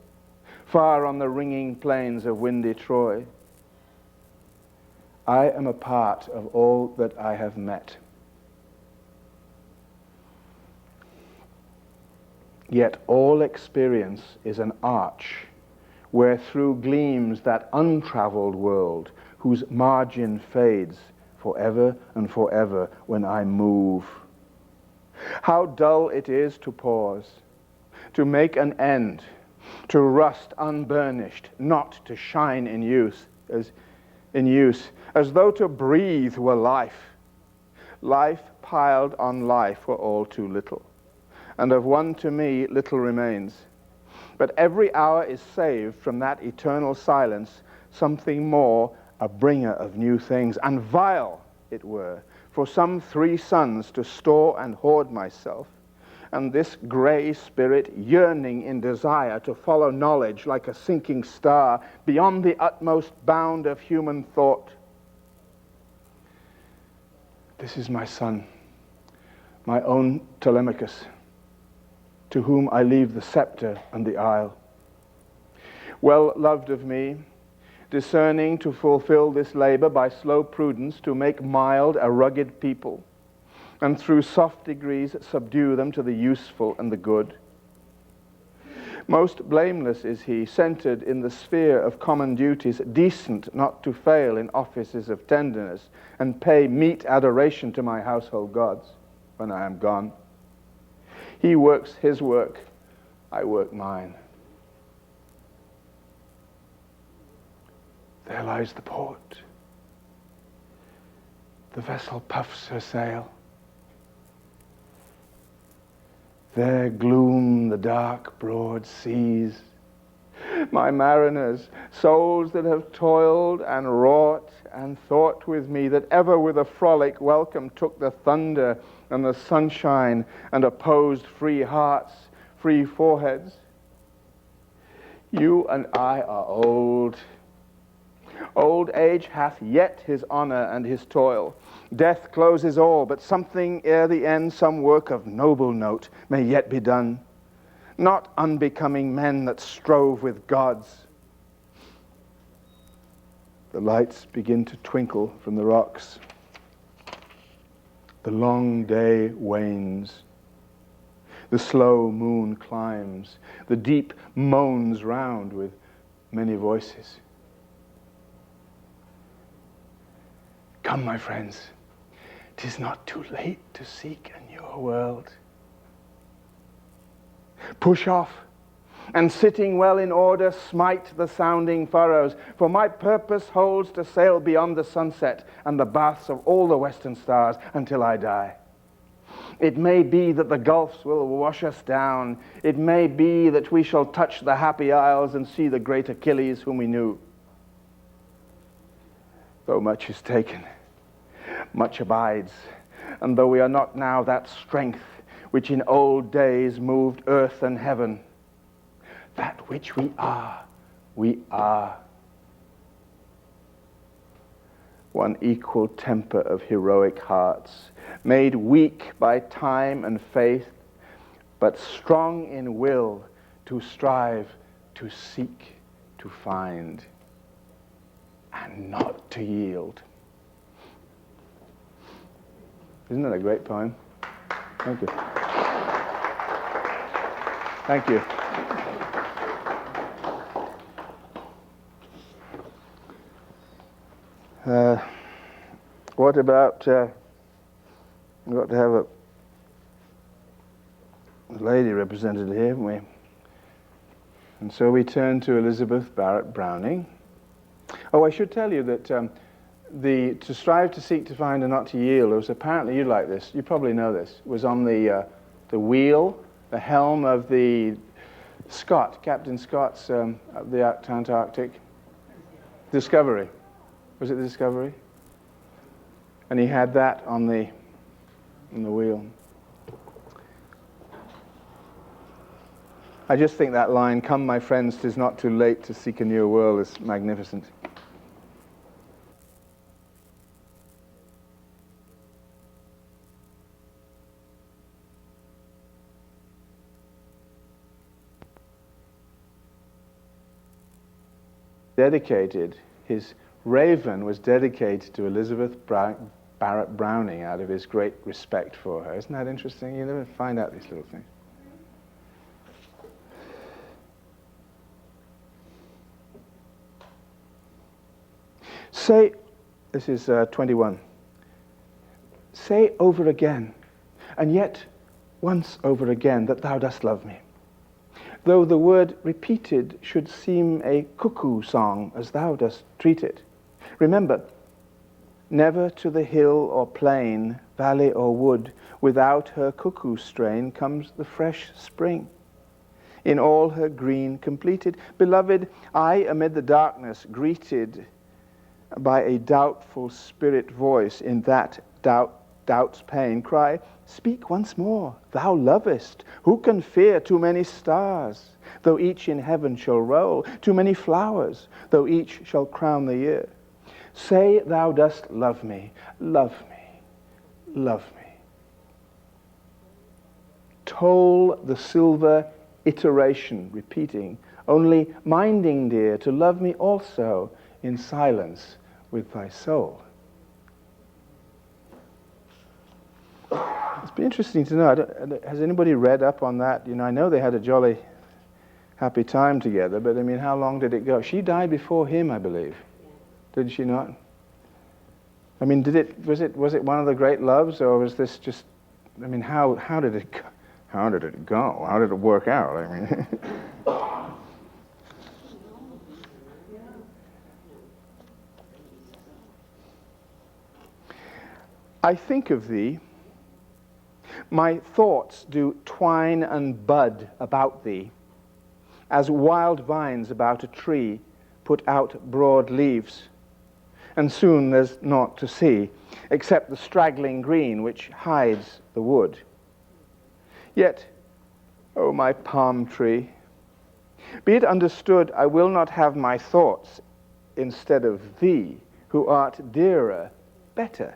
Speaker 1: far on the ringing plains of windy Troy. I am a part of all that I have met. Yet all experience is an arch, where through gleams that untraveled world, whose margin fades forever and forever when I move. How dull it is to pause, to make an end, to rust unburnished, not to shine in use, as though to breathe were life. Life piled on life were all too little, and of one to me little remains. But every hour is saved from that eternal silence, something more, a bringer of new things, and vile it were, for some 3 suns to store and hoard myself, and this grey spirit yearning in desire to follow knowledge like a sinking star beyond the utmost bound of human thought. This is my son, my own Telemachus, to whom I leave the scepter and the isle. Well loved of me, discerning to fulfill this labor by slow prudence, to make mild a rugged people, and through soft degrees subdue them to the useful and the good. Most blameless is he, centered in the sphere of common duties, decent not to fail in offices of tenderness, and pay meet adoration to my household gods when I am gone. He works his work, I work mine. There lies the port. The vessel puffs her sail. There gloom the dark, broad seas. My mariners, souls that have toiled and wrought and thought with me, that ever with a frolic welcome took the thunder and the sunshine and opposed free hearts, free foreheads. You and I are old. Old age hath yet his honor and his toil. Death closes all, but something ere the end, some work of noble note may yet be done. Not unbecoming men that strove with gods. The lights begin to twinkle from the rocks. The long day wanes. The slow moon climbs. The deep moans round with many voices. Come, my friends, 'tis not too late to seek a newer world. Push off, and sitting well in order, smite the sounding furrows, for my purpose holds to sail beyond the sunset and the baths of all the western stars until I die. It may be that the gulfs will wash us down. It may be that we shall touch the happy isles and see the great Achilles whom we knew. Though much is taken, much abides, and though we are not now that strength which in old days moved earth and heaven, that which we are, we are. One equal temper of heroic hearts, made weak by time and faith, but strong in will to strive, to seek, to find, and not to yield. Isn't that a great poem? Thank you. Thank you. What about, we've got to have a lady represented here, haven't we? And so we turn to Elizabeth Barrett Browning. Oh, I should tell you that to strive, to seek, to find, and not to yield, was apparently, you like this, you probably know this, was on the wheel, the helm of the Scott, Captain Scott's, of the Antarctic Discovery. Was it the Discovery? And he had that on the wheel. I just think that line, "Come, my friends, 'tis not too late to seek a newer world," is magnificent. Dedicated, his Raven was dedicated to Elizabeth Barrett Browning out of his great respect for her. Isn't that interesting? You never find out these little things. Say, this is 21. Say over again, and yet once over again, that thou dost love me. Though the word repeated should seem a cuckoo song, as thou dost treat it. Remember, never to the hill or plain, valley or wood, without her cuckoo strain comes the fresh spring. In all her green completed, beloved, I amid the darkness greeted by a doubtful spirit voice in that doubt's pain, cry, speak once more, thou lovest. Who can fear too many stars, though each in heaven shall roll, too many flowers, though each shall crown the year? Say thou dost love me, love me, love me. Toll the silver iteration, repeating, only minding, dear, to love me also in silence with thy soul. It's been interesting to know. Has anybody read up on that? You know, I know they had a jolly happy time together, but I mean, how long did it go? She died before him, I believe. Did she not? I mean, was it one of the great loves, or was this just? I mean, how did it go? How did it go? How did it work out? I mean, I think of thee. My thoughts do twine and bud about thee, as wild vines about a tree put out broad leaves, and soon there's naught to see, except the straggling green which hides the wood. Yet, O my palm tree, be it understood, I will not have my thoughts instead of thee, who art dearer, better.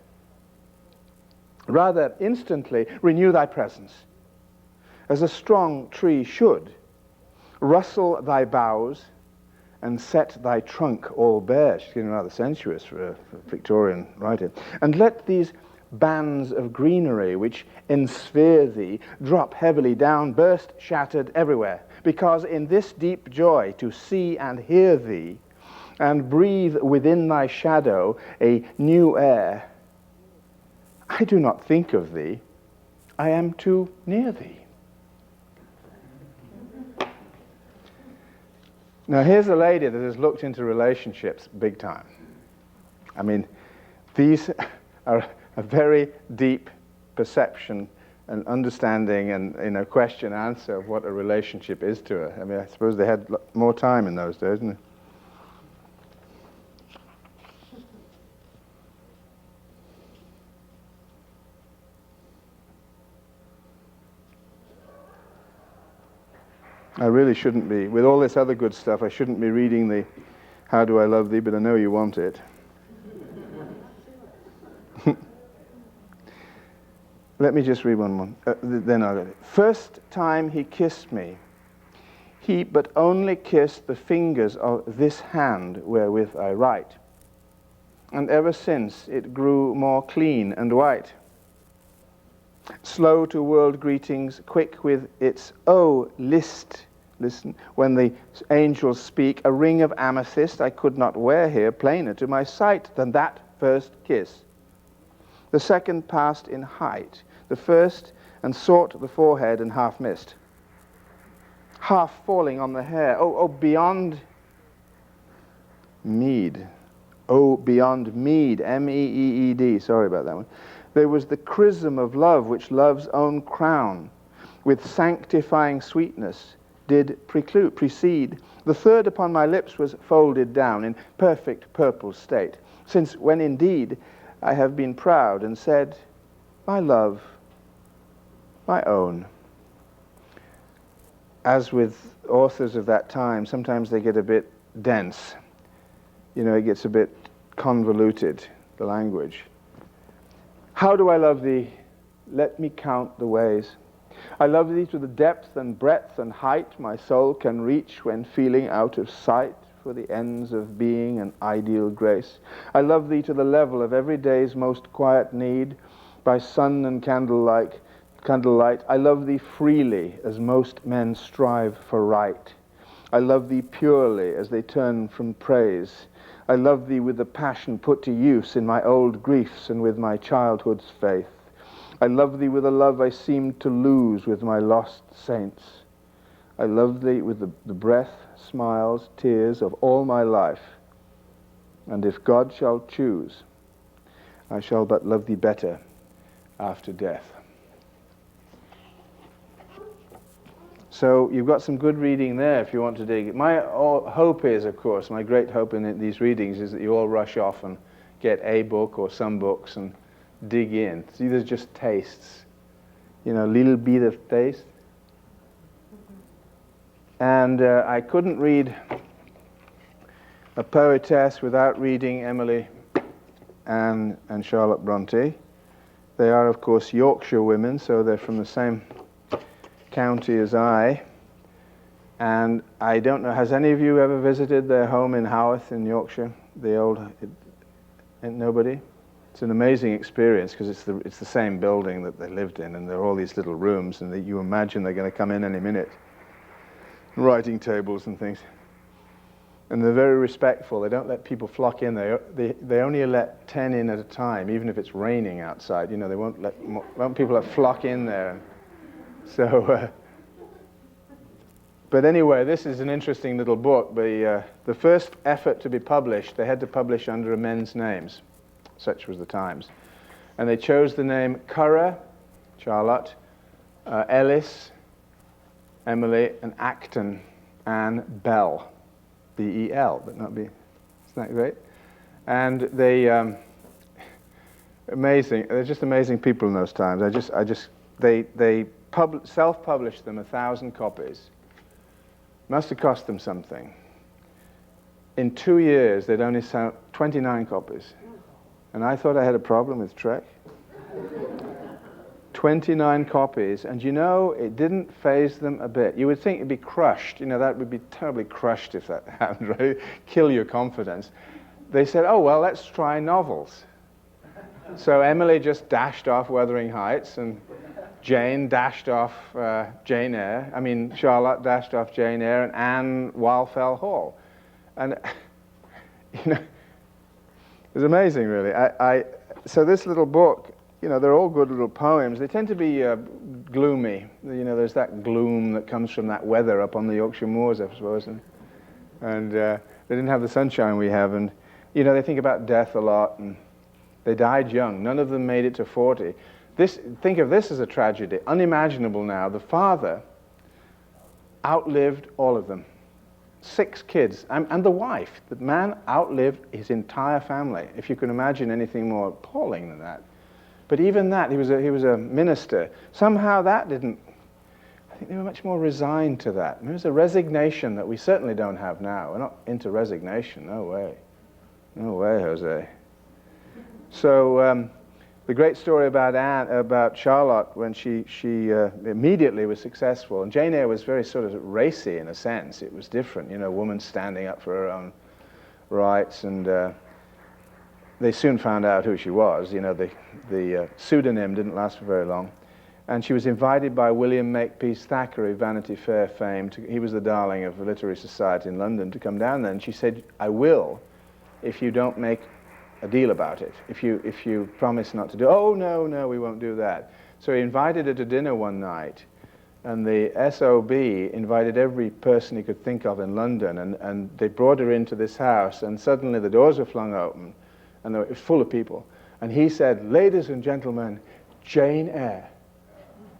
Speaker 1: Rather, instantly renew thy presence, as a strong tree should. Rustle thy boughs, and set thy trunk all bare. She's getting rather sensuous for a Victorian writer. And let these bands of greenery which ensphere thee drop heavily down, burst shattered everywhere, because in this deep joy to see and hear thee, and breathe within thy shadow a new air, I do not think of thee, I am too near thee. Now here's a lady that has looked into relationships big time. I mean, these are a very deep perception and understanding and question answer of what a relationship is to her. I mean, I suppose they had more time in those days, didn't they? I really shouldn't be, with all this other good stuff, I shouldn't be reading the How Do I Love Thee, but I know you want it. Let me just read one more, then I'll get it. First time he kissed me, he but only kissed the fingers of this hand wherewith I write. And ever since it grew more clean and white. Slow to world greetings, quick with its listen, when the angels speak, a ring of amethyst I could not wear here, plainer to my sight than that first kiss. The second passed in height, the first and sought the forehead and half missed. Half falling on the hair, beyond mead. Oh, beyond mead, M-E-E-E-D, sorry about that one. There was the chrism of love, which love's own crown, with sanctifying sweetness, did precede. The third upon my lips was folded down in perfect purple state, since when indeed I have been proud and said, my love, my own. As with authors of that time, sometimes they get a bit dense. You know, it gets a bit convoluted, the language. How do I love thee? Let me count the ways. I love thee to the depth and breadth and height my soul can reach when feeling out of sight for the ends of being and ideal grace. I love thee to the level of every day's most quiet need, by sun and candlelight. I love thee freely as most men strive for right. I love thee purely as they turn from praise. I love thee with the passion put to use in my old griefs and with my childhood's faith. I love thee with a love I seemed to lose with my lost saints. I love thee with the breath, smiles, tears of all my life. And if God shall choose, I shall but love thee better after death. So you've got some good reading there if you want to dig. My hope is, of course, my great hope in these readings is that you all rush off and get a book or some books and dig in. See, there's just tastes, little bit of taste. And I couldn't read a poetess without reading Emily and Charlotte Bronte. They are, of course, Yorkshire women, so they're from the same county as I. And I don't know, has any of you ever visited their home in Haworth in Yorkshire? Nobody? It's an amazing experience because it's the same building that they lived in, and there are all these little rooms, and you imagine they're going to come in any minute. Writing tables and things. And they're very respectful. They don't let people flock in. They only let 10 in at a time, even if it's raining outside. They won't people flock in there. So, but anyway, this is an interesting little book. The first effort to be published, they had to publish under men's names. Such was the times. And they chose the name Currer, Charlotte, Ellis, Emily, and Acton, Anne Bell, B-E-L, but not B. Isn't that great? And they, amazing. They're just amazing people in those times. They self-published them 1,000 copies. Must have cost them something. In 2 years, they'd only sold 29 copies. And I thought I had a problem with Trek. 29 copies, and it didn't faze them a bit. You would think it'd be crushed. That would be terribly crushed if that happened, right? Kill your confidence. They said, oh, well, let's try novels. So Emily just dashed off Wuthering Heights, and Jane dashed off Jane Eyre. Charlotte dashed off Jane Eyre, and Anne Wildfell Hall. And, it was amazing, really. So this little book, they're all good little poems. They tend to be gloomy. There's that gloom that comes from that weather up on the Yorkshire moors, I suppose. And they didn't have the sunshine we have. And, they think about death a lot. And they died young. None of them made it to 40. Think of this as a tragedy. Unimaginable now. The father outlived all of them. 6 kids. And the wife. The man outlived his entire family. If you can imagine anything more appalling than that. But even that, he was a minister. Somehow that didn't, I think they were much more resigned to that. There was a resignation that we certainly don't have now. We're not into resignation, no way. No way, Jose. So the great story about Charlotte, when she immediately was successful, and Jane Eyre was very sort of racy in a sense. It was different, a woman standing up for her own rights, and they soon found out who she was. The pseudonym didn't last for very long. And she was invited by William Makepeace Thackeray, Vanity Fair fame. He was the darling of the Literary Society in London, to come down there. And she said, I will, if you don't make a deal about it. If you promise not to do it. Oh, no, we won't do that. So he invited her to dinner one night. And the SOB invited every person he could think of in London. And they brought her into this house. And suddenly the doors were flung open. And it was full of people. And he said, ladies and gentlemen, Jane Eyre.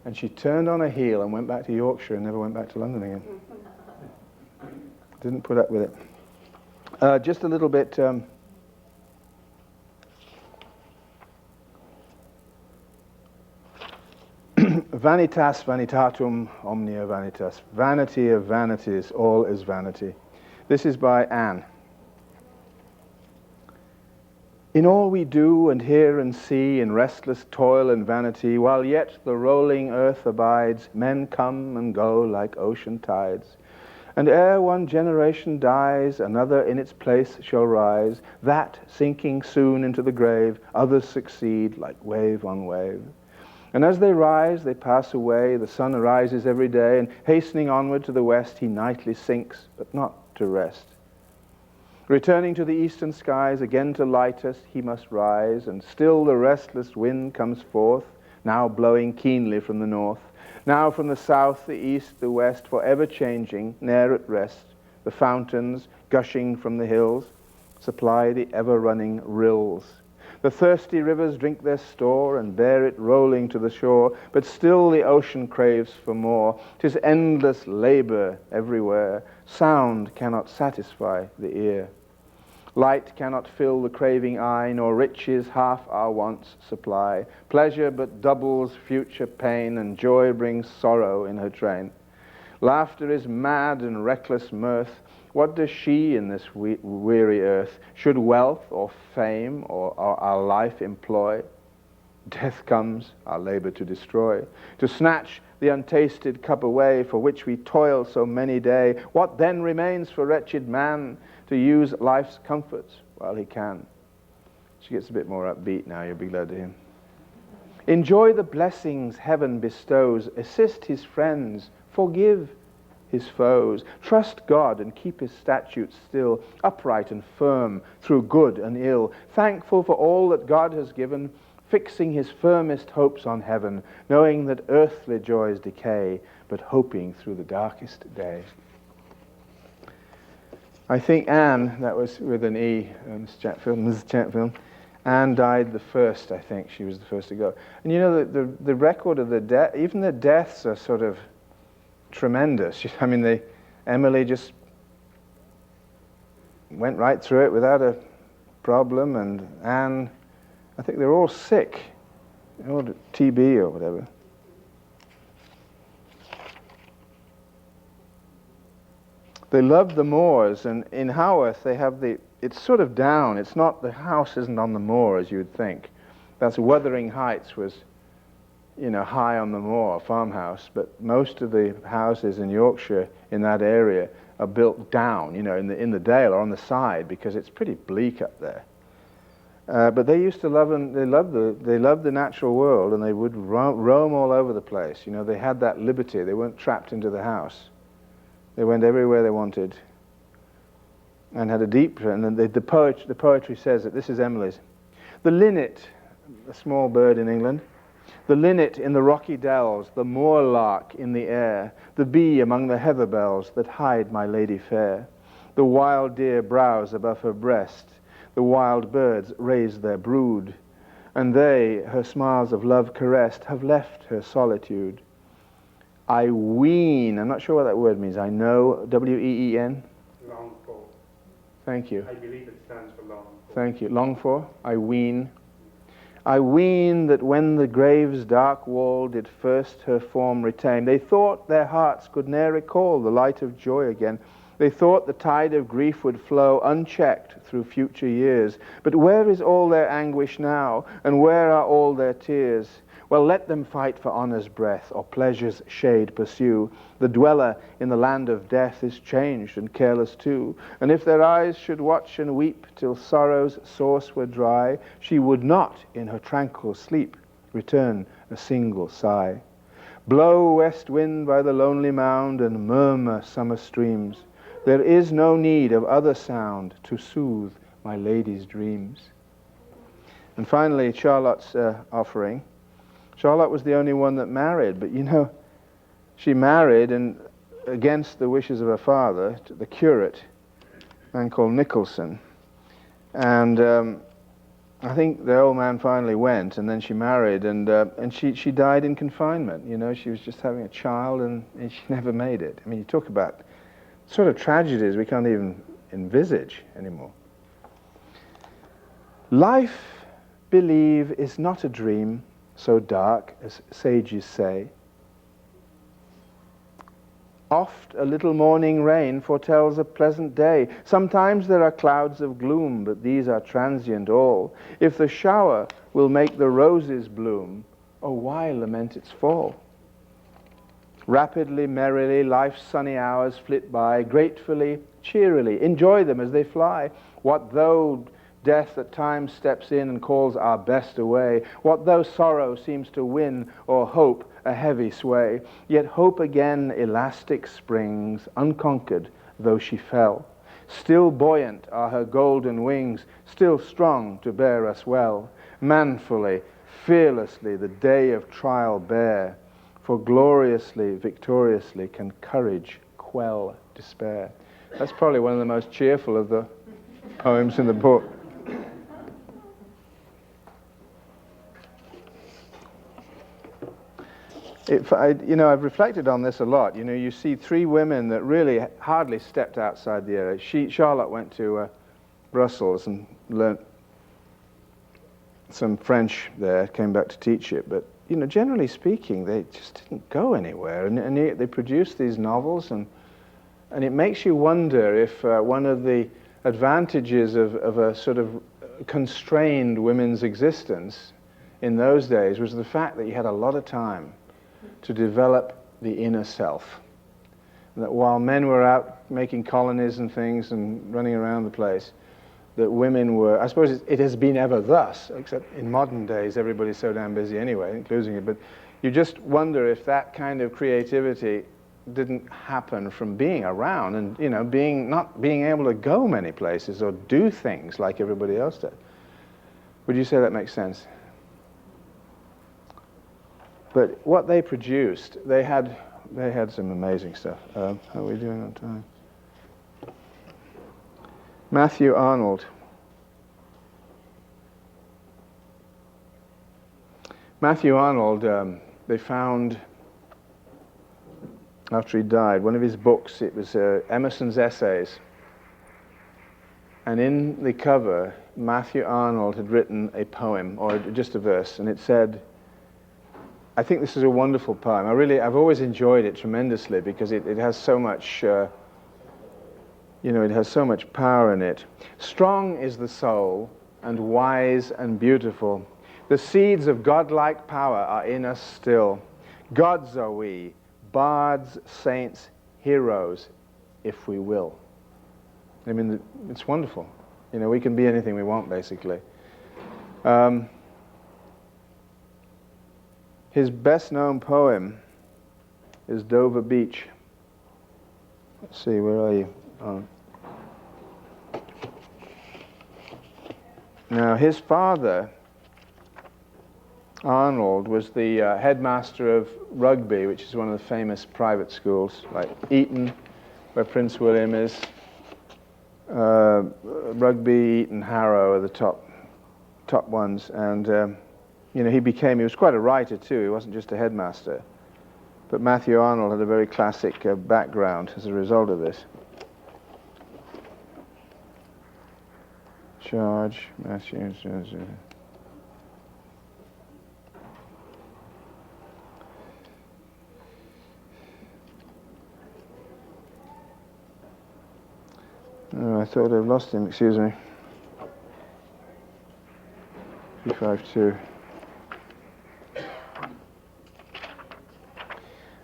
Speaker 1: And she turned on her heel and went back to Yorkshire and never went back to London again. Didn't put up with it. Just a little bit... Vanitas vanitatum omnia vanitas. Vanity of vanities, all is vanity. This is by Anne. In all we do and hear and see, in restless toil and vanity, while yet the rolling earth abides, men come and go like ocean tides. And ere one generation dies, another in its place shall rise, that, sinking soon into the grave, others succeed like wave on wave. And as they rise, they pass away, the sun arises every day, and hastening onward to the west, he nightly sinks, but not to rest. Returning to the eastern skies, again to light us he must rise, and still the restless wind comes forth, now blowing keenly from the north, now from the south, the east, the west, forever changing, ne'er at rest. The fountains, gushing from the hills, supply the ever-running rills. The thirsty rivers drink their store and bear it rolling to the shore, but still the ocean craves for more. 'Tis endless labor everywhere. Sound cannot satisfy the ear. Light cannot fill the craving eye, nor riches half our wants supply. Pleasure but doubles future pain, and joy brings sorrow in her train. Laughter is mad and reckless mirth. What does she in this weary earth? Should wealth or fame or our life employ? Death comes, our labor to destroy, to snatch the untasted cup away, for which we toil so many day. What then remains for wretched man? To use life's comforts while he can. She gets a bit more upbeat now, you'll be glad to hear. Enjoy the blessings heaven bestows, assist his friends, forgive his foes. Trust God and keep his statutes still, upright and firm through good and ill. Thankful for all that God has given, fixing his firmest hopes on heaven, knowing that earthly joys decay, but hoping through the darkest day. I think Anne, that was with an E, Mrs. Chatfield, Anne died the first, I think. She was the first to go. And you know, the record of the death, even the deaths are sort of tremendous. I mean, Emily just went right through it without a problem, and Anne, I think they're all sick, all TB or whatever. They loved the moors, and in Haworth they have it's sort of down. It's not, the house isn't on the moor as you would think. That's Wuthering Heights was, you know, high on the moor, farmhouse, but most of the houses in Yorkshire in that area are built down, you know, in the dale or on the side, because it's pretty bleak up there. But they used to love, and they loved the natural world, and they would roam all over the place. You know, they had that liberty. They weren't trapped into the house. They went everywhere they wanted, and had a deep. And then the poetry says that this is Emily's. The linnet, a small bird in England. The linnet in the rocky dells, the moorlark in the air, the bee among the heather bells that hide my lady fair. The wild deer browse above her breast, the wild birds raise their brood, and they, her smiles of love caressed, have left her solitude. I ween, I'm not sure what that word means. I know, W-E-E-N?
Speaker 2: Long for.
Speaker 1: Thank you.
Speaker 2: I believe it stands for long for.
Speaker 1: Thank you. Long for? I ween. I ween that when the grave's dark wall did first her form retain, they thought their hearts could ne'er recall the light of joy again. They thought the tide of grief would flow unchecked through future years. But where is all their anguish now, and where are all their tears? Well, let them fight for honor's breath, or pleasure's shade pursue. The dweller in the land of death is changed and careless too. And if their eyes should watch and weep till sorrow's source were dry, she would not in her tranquil sleep return a single sigh. Blow west wind by the lonely mound, and murmur summer streams. There is no need of other sound to soothe my lady's dreams. And finally, Charlotte's offering. Charlotte was the only one that married, but you know, she married and against the wishes of her father, to the curate, a man called Nicholson. And I think the old man finally went, and then she married, and she died in confinement. You know, she was just having a child, and she never made it. I mean, you talk about sort of tragedies we can't even envisage anymore. Life, believe, is not a dream so dark as sages say. Oft a little morning rain foretells a pleasant day. Sometimes there are clouds of gloom, but these are transient all. If the shower will make the roses bloom, oh, why lament its fall? Rapidly, merrily, life's sunny hours flit by, gratefully, cheerily, enjoy them as they fly. What though death at times steps in and calls our best away? What though sorrow seems to win, or hope a heavy sway? Yet hope again elastic springs, unconquered though she fell. Still buoyant are her golden wings, still strong to bear us well. Manfully, fearlessly the day of trial bear, for gloriously, victoriously can courage quell despair. That's probably one of the most cheerful of the poems in the book. I've reflected on this a lot. You see three women that really hardly stepped outside the area. Charlotte went to Brussels and learnt some French there, came back to teach it. But, generally speaking, they just didn't go anywhere. And they produced these novels, and it makes you wonder if one of the advantages of a sort of constrained women's existence in those days was the fact that you had a lot of time to develop the inner self. And that while men were out making colonies and things and running around the place, that women were, I suppose it has been ever thus, except in modern days everybody's so damn busy anyway, including it, but you just wonder if that kind of creativity didn't happen from being around and, not being able to go many places or do things like everybody else did. Would you say that makes sense? But what they produced, they had some amazing stuff. How are we doing on time? Matthew Arnold. Matthew Arnold, they found, after he died, one of his books, it was Emerson's Essays. And in the cover, Matthew Arnold had written a poem, or just a verse, and it said, I think this is a wonderful poem. I've always enjoyed it tremendously because it has so much, it has so much power in it. Strong is the soul, and wise and beautiful. The seeds of godlike power are in us still. Gods are we, bards, saints, heroes, if we will. I mean, it's wonderful. We can be anything we want, basically. His best-known poem is Dover Beach. Let's see, where are you? Oh. Now, his father, Arnold, was the headmaster of Rugby, which is one of the famous private schools, like Eton, where Prince William is. Rugby, Eton, Harrow are the top ones, and he was quite a writer too. He wasn't just a headmaster. But Matthew Arnold had a very classic background as a result of this. Charge, Matthew. Oh, I thought I'd lost him, excuse me. 352.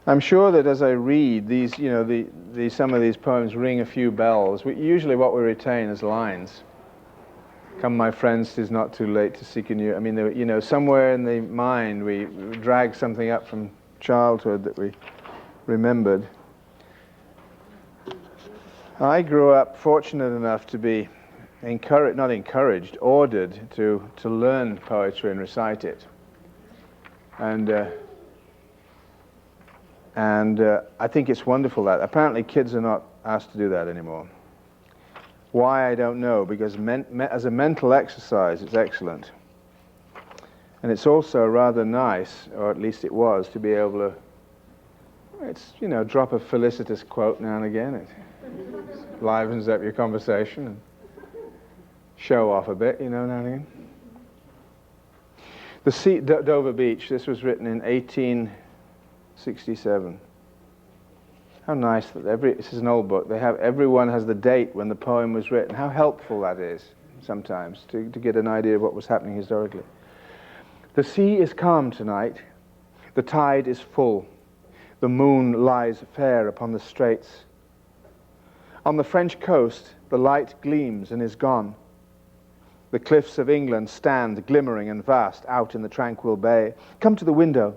Speaker 1: I'm sure that as I read these, some of these poems ring a few bells. Usually what we retain is lines. Come, my friends, 'tis not too late to seek a new. I mean, somewhere in the mind we drag something up from childhood that we remembered. I grew up fortunate enough to be ordered to learn poetry and recite it. And I think it's wonderful that apparently kids are not asked to do that anymore. Why, I don't know, because as a mental exercise, it's excellent. And it's also rather nice, or at least it was, to be able to, drop a felicitous quote now and again. It livens up your conversation and show off a bit, now and again. Dover Beach, this was written in 1867. How nice that this is an old book. Everyone has the date when the poem was written. How helpful that is sometimes to get an idea of what was happening historically. The sea is calm tonight. The tide is full. The moon lies fair upon the straits. On the French coast, the light gleams and is gone. The cliffs of England stand glimmering and vast out in the tranquil bay. Come to the window.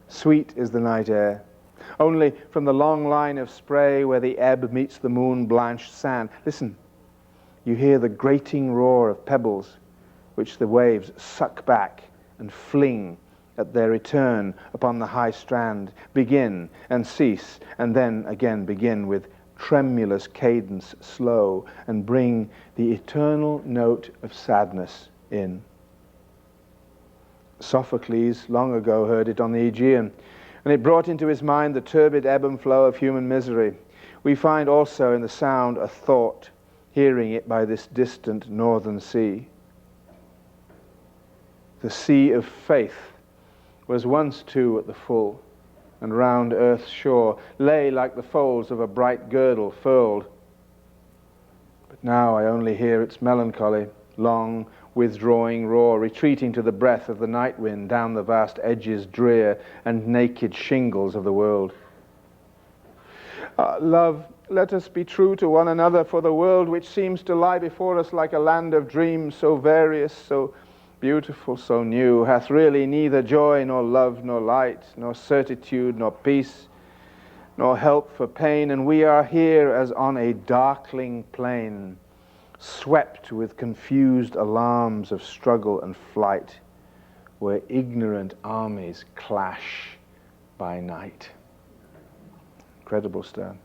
Speaker 1: Sweet is the night air. Only from the long line of spray where the ebb meets the moon-blanched sand. Listen, you hear the grating roar of pebbles which the waves suck back and fling at their return upon the high strand, begin and cease, and then again begin with tremulous cadence slow, and bring the eternal note of sadness in. Sophocles long ago heard it on the Aegean, and it brought into his mind the turbid ebb and flow of human misery. We find also in the sound a thought, hearing it by this distant northern sea. The sea of faith was once too at the full, and round earth's shore lay like the folds of a bright girdle furled. But now I only hear its melancholy, long, withdrawing roar, retreating to the breath of the night wind down the vast edges drear and naked shingles of the world. Love, let us be true to one another, for the world which seems to lie before us like a land of dreams, so various, so beautiful, so new, hath really neither joy nor love nor light, nor certitude nor peace, nor help for pain, and we are here as on a darkling plain, swept with confused alarms of struggle and flight, where ignorant armies clash by night. Incredible stuff.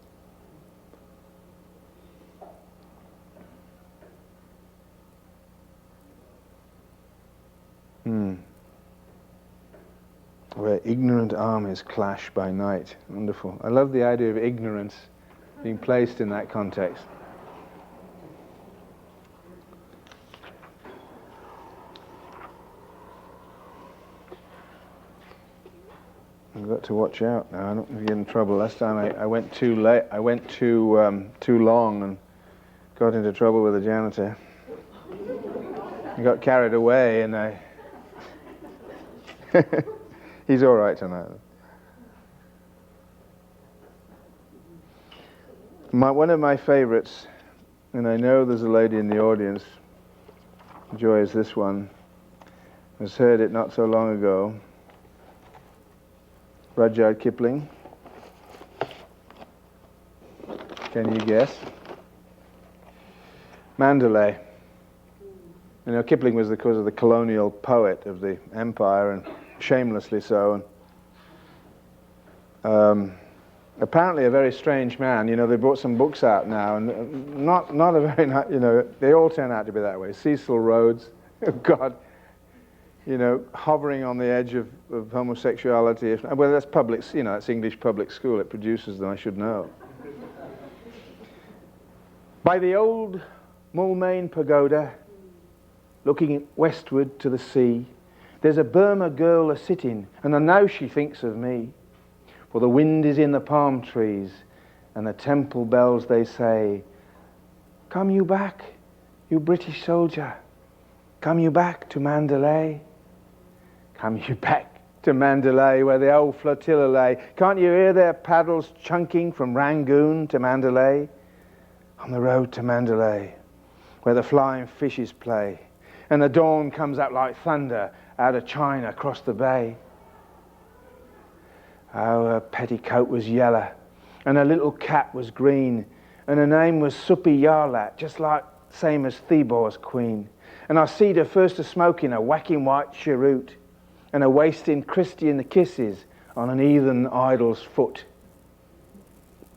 Speaker 1: Where ignorant armies clash by night. Wonderful. I love the idea of ignorance being placed in that context. I've got to watch out now. I don't want to get in trouble. Last time I went too late. I went too long and got into trouble with the janitor. I got carried away, and I. He's all right tonight. One of my favorites, and I know there's a lady in the audience, enjoys this one, has heard it not so long ago. Rudyard Kipling. Can you guess? Mandalay. You know, Kipling was, of course, the colonial poet of the empire, and shamelessly so. And, apparently a very strange man. You know, they brought some books out now, and not a very nice, you know, they all turn out to be that way. Cecil Rhodes, oh God, you know, hovering on the edge of homosexuality. Well, that's public, you know, it's English public school. It produces them, I should know. By the old Moulmein Pagoda, looking westward to the sea, there's a Burma girl a-sitting, and I know she thinks of me. For the wind is in the palm trees, and the temple bells they say, "Come you back, you British soldier, come you back to Mandalay. Come you back to Mandalay, where the old flotilla lay. Can't you hear their paddles chunking from Rangoon to Mandalay? On the road to Mandalay, where the flying fishes play, and the dawn comes up like thunder out of China across the bay. Oh, her petticoat was yellow, and her little cap was green, and her name was Supi Yarlat, just like same as Thebor's queen. And I seed her first a-smoking a whacking white cheroot, and a wasting Christian kisses on an heathen idol's foot.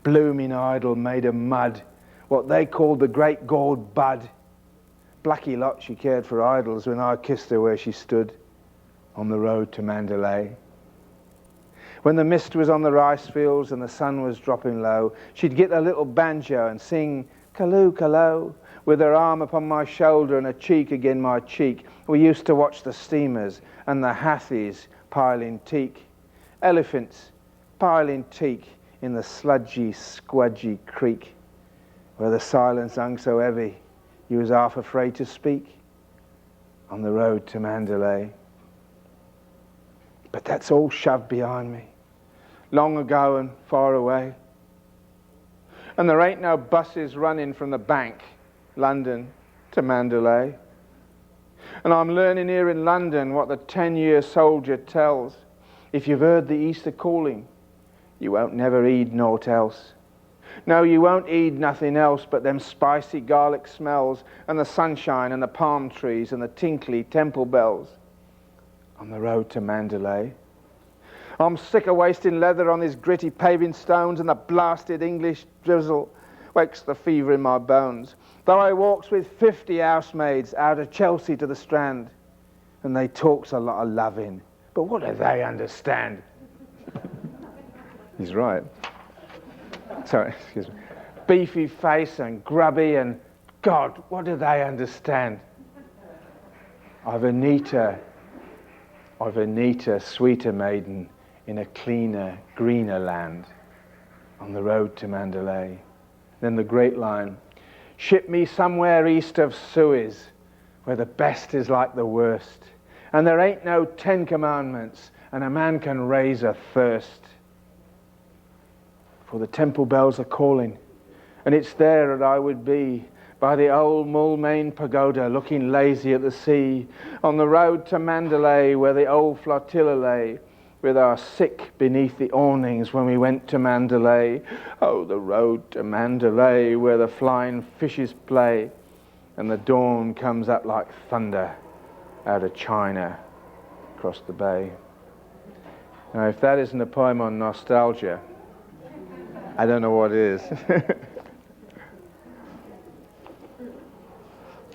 Speaker 1: Blooming idol made of mud, what they called the great gourd bud. Blacky lot she cared for idols when I kissed her where she stood on the road to Mandalay. When the mist was on the rice fields and the sun was dropping low, she'd get a little banjo and sing Calloo, Calloo, with her arm upon my shoulder and her cheek again my cheek. We used to watch the steamers and the hathies piling teak, elephants piling teak in the sludgy, squudgy creek, where the silence hung so heavy you was half afraid to speak, on the road to Mandalay. But that's all shoved behind me, long ago and far away. And there ain't no buses running from the bank, London, to Mandalay. And I'm learning here in London what the 10-year soldier tells. If you've heard the Easter calling, You won't never eat naught else. No, you won't eat nothing else but them spicy garlic smells and the sunshine and the palm trees and the tinkly temple bells on the road to Mandalay. I'm sick of wasting leather on these gritty paving stones, and the blasted English drizzle wakes the fever in my bones. Though I walks with 50 housemaids out of Chelsea to the Strand, and they talks a lot of loving, but what do they understand? He's right. Sorry, excuse me. Beefy face and grubby, and God, what do they understand? I've a neater, sweeter maiden in a cleaner, greener land on the road to Mandalay. Then the great line, ship me somewhere east of Suez, where the best is like the worst, and there ain't no 10 commandments, and a man can raise a thirst. For the temple bells are calling, and it's there that I would be, by the old Mulmain pagoda, looking lazy at the sea, on the road to Mandalay, where the old flotilla lay, with our sick beneath the awnings when we went to Mandalay. Oh, the road to Mandalay, where the flying fishes play, and the dawn comes up like thunder out of China across the bay. Now, if that isn't a poem on nostalgia, I don't know what is.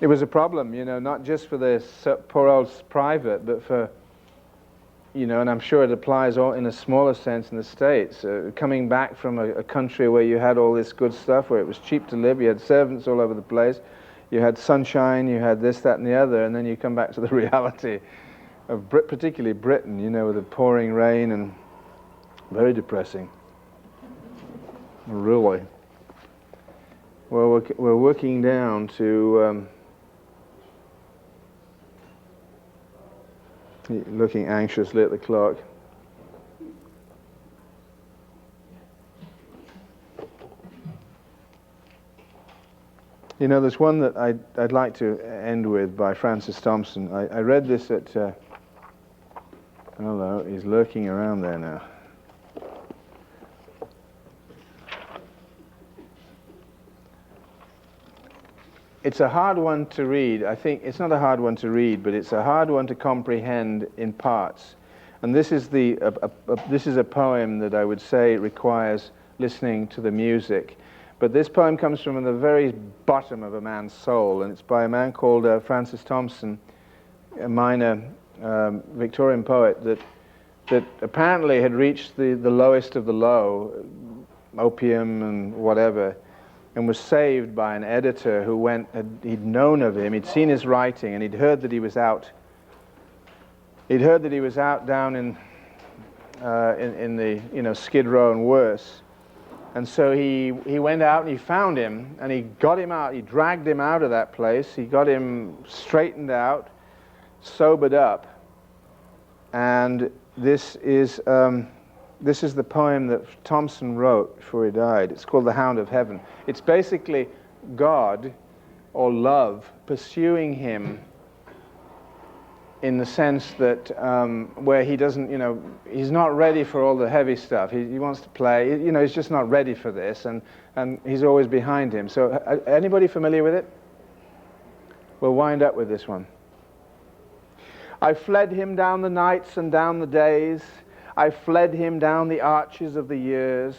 Speaker 1: It was a problem, not just for the poor old private, but for, and I'm sure it applies in a smaller sense in the States. Coming back from a country where you had all this good stuff, where it was cheap to live, you had servants all over the place, you had sunshine, you had this, that, and the other, and then you come back to the reality of particularly Britain, with the pouring rain, and very depressing. Really. Well, we're working down to looking anxiously at the clock. There's one that I'd like to end with by Francis Thompson. I read this at hello, he's lurking around there now. It's a hard one to read. I think it's not a hard one to read, but it's a hard one to comprehend in parts. And this is a poem that I would say requires listening to the music. But this poem comes from the very bottom of a man's soul, and it's by a man called Francis Thompson, a minor Victorian poet that apparently had reached the lowest of the low, opium and whatever, and was saved by an editor who he'd known of him, he'd seen his writing, and he'd heard that he was out. He'd heard that he was out down in the Skid Row and worse. And so he went out and he found him, and he got him out, he dragged him out of that place, he got him straightened out, sobered up, and this is the poem that Thompson wrote before he died. It's called The Hound of Heaven. It's basically God, or love, pursuing him in the sense that where he doesn't, he's not ready for all the heavy stuff. He wants to play, he's just not ready for this, and he's always behind him. So anybody familiar with it? We'll wind up with this one. I fled him down the nights and down the days. I fled him down the arches of the years.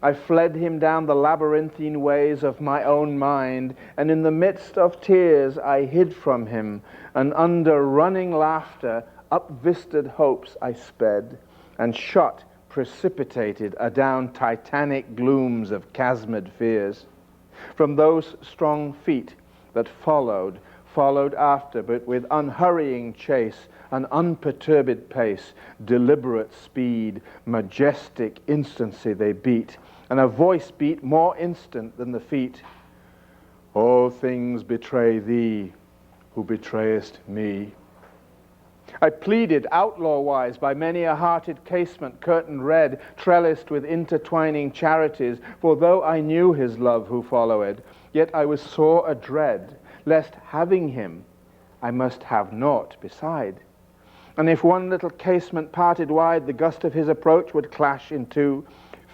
Speaker 1: I fled him down the labyrinthine ways of my own mind, and in the midst of tears I hid from him, and under running laughter, up-visted hopes I sped, and shot, precipitated, adown titanic glooms of chasmed fears. From those strong feet that followed after, but with unhurrying chase, an unperturbed pace, deliberate speed, majestic instancy they beat, and a voice beat more instant than the feet. All things betray thee, who betrayest me. I pleaded outlaw-wise by many a hearted casement curtained red, trellised with intertwining charities, for though I knew his love who followed, yet I was sore adread, lest having him, I must have naught beside. And if one little casement parted wide, the gust of his approach would clash in two.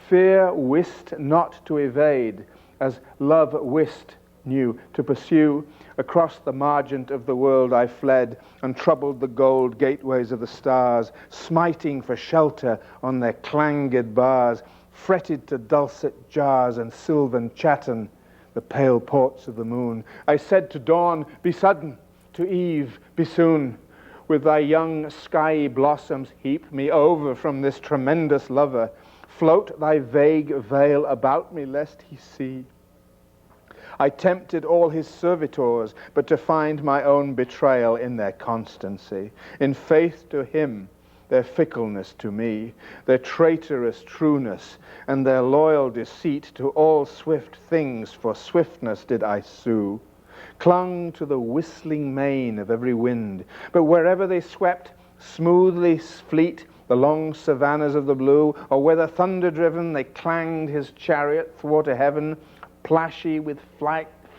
Speaker 1: Fear wist not to evade, as love wist knew to pursue. Across the margent of the world I fled, and troubled the gold gateways of the stars, smiting for shelter on their clanged bars, fretted to dulcet jars and sylvan chatten the pale ports of the moon. I said to dawn, be sudden, to eve, be soon. With thy young skyey blossoms heap me over from this tremendous lover. Float thy vague veil about me, lest he see. I tempted all his servitors, but to find my own betrayal in their constancy, in faith to him, their fickleness to me, their traitorous trueness, and their loyal deceit to all swift things, for swiftness did I sue. Clung to the whistling mane of every wind, but wherever they swept, smoothly fleet, the long savannas of the blue, or whether thunder-driven they clanged his chariot thwart a heaven, plashy with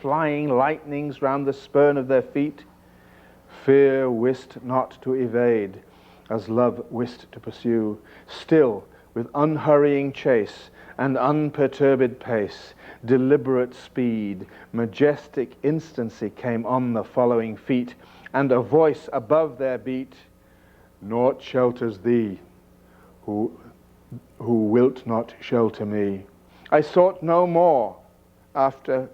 Speaker 1: flying lightnings round the spurn of their feet. Fear wist not to evade, as love wist to pursue. Still, with unhurrying chase and unperturbed pace, deliberate speed, majestic instancy came on the following feet, and a voice above their beat, naught shelters thee, who wilt not shelter me. I sought no more that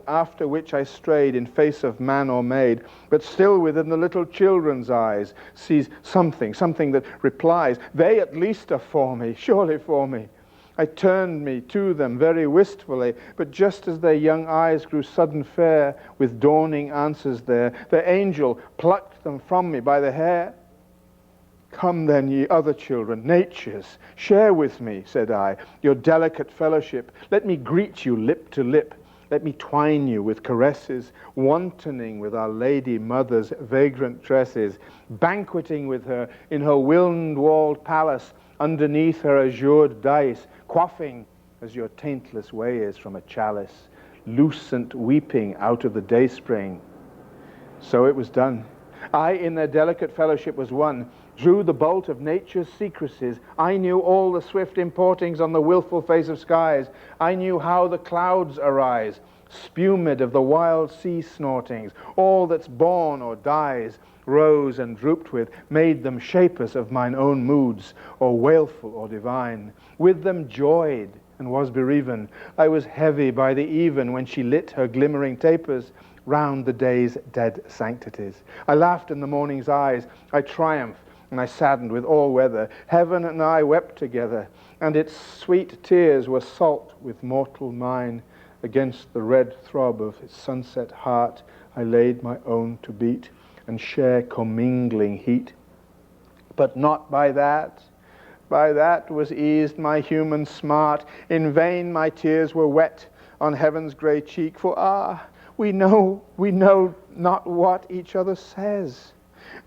Speaker 1: after which I strayed in face of man or maid, but still within the little children's eyes sees something that replies, they at least are for me, surely for me. I turned me to them very wistfully, but just as their young eyes grew sudden fair, with dawning answers there, the angel plucked them from me by the hair. Come then, ye other children, nature's, share with me, said I, your delicate fellowship. Let me greet you lip to lip. Let me twine you with caresses, wantoning with our Lady Mother's vagrant tresses, banqueting with her in her wind-walled palace, underneath her azured dais, quaffing, as your taintless way is from a chalice, lucent weeping out of the dayspring. So it was done. I in their delicate fellowship was one, drew the bolt of nature's secrecies. I knew all the swift importings on the wilful face of skies. I knew how the clouds arise, spumed of the wild sea snortings. All that's born or dies, rose and drooped with, made them shapers of mine own moods, or wailful or divine. With them joyed and was bereaven. I was heavy by the even when she lit her glimmering tapers round the day's dead sanctities. I laughed in the morning's eyes. I triumphed and I saddened with all weather. Heaven and I wept together, and its sweet tears were salt with mortal mine. Against the red throb of its sunset heart I laid my own to beat, and share commingling heat. But not by that was eased my human smart. In vain my tears were wet on heaven's grey cheek, for we know not what each other says.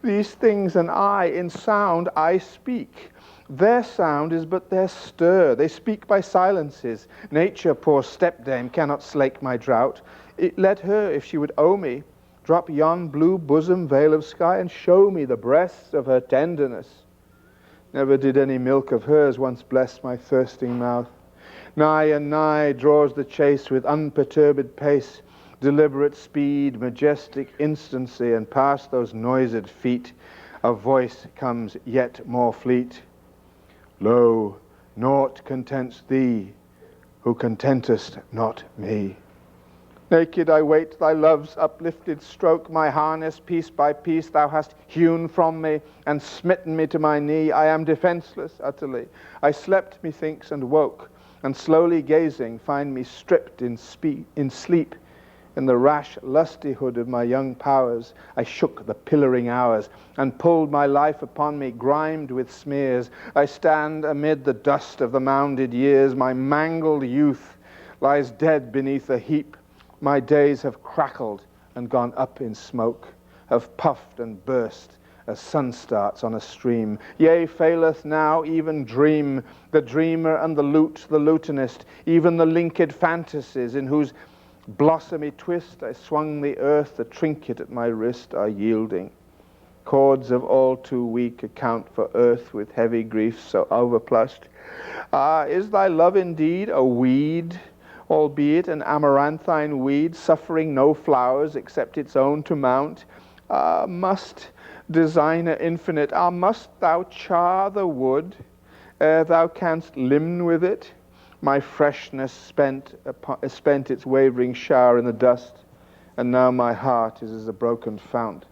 Speaker 1: These things and I, in sound I speak. Their sound is but their stir. They speak by silences. Nature, poor stepdame, cannot slake my drought. Let her, if she would owe me, drop yon blue bosom veil of sky and show me the breasts of her tenderness. Never did any milk of hers once bless my thirsting mouth. Nigh and nigh draws the chase with unperturbed pace, deliberate speed, majestic instancy, and past those noised feet a voice comes yet more fleet. Lo, naught contents thee, who contentest not me. Naked I wait thy love's uplifted stroke, my harness piece by piece thou hast hewn from me, and smitten me to my knee. I am defenseless utterly. I slept, methinks, and woke, and slowly gazing find me stripped in sleep. In the rash lustihood of my young powers, I shook the pillaring hours, and pulled my life upon me, grimed with smears. I stand amid the dust of the mounded years. My mangled youth lies dead beneath a heap. My days have crackled and gone up in smoke, have puffed and burst as sun starts on a stream. Yea, faileth now even dream, the dreamer and the lute, the lutenist, even the linked fantasies in whose blossomy twist I swung the earth, the trinket at my wrist are yielding. Chords of all too weak account for earth with heavy griefs so overplussed. Is thy love indeed a weed, albeit an amaranthine weed, suffering no flowers except its own to mount? Must, designer infinite, must thou char the wood ere thou canst limn with it? My freshness spent its wavering shower in the dust, and now my heart is as a broken fount,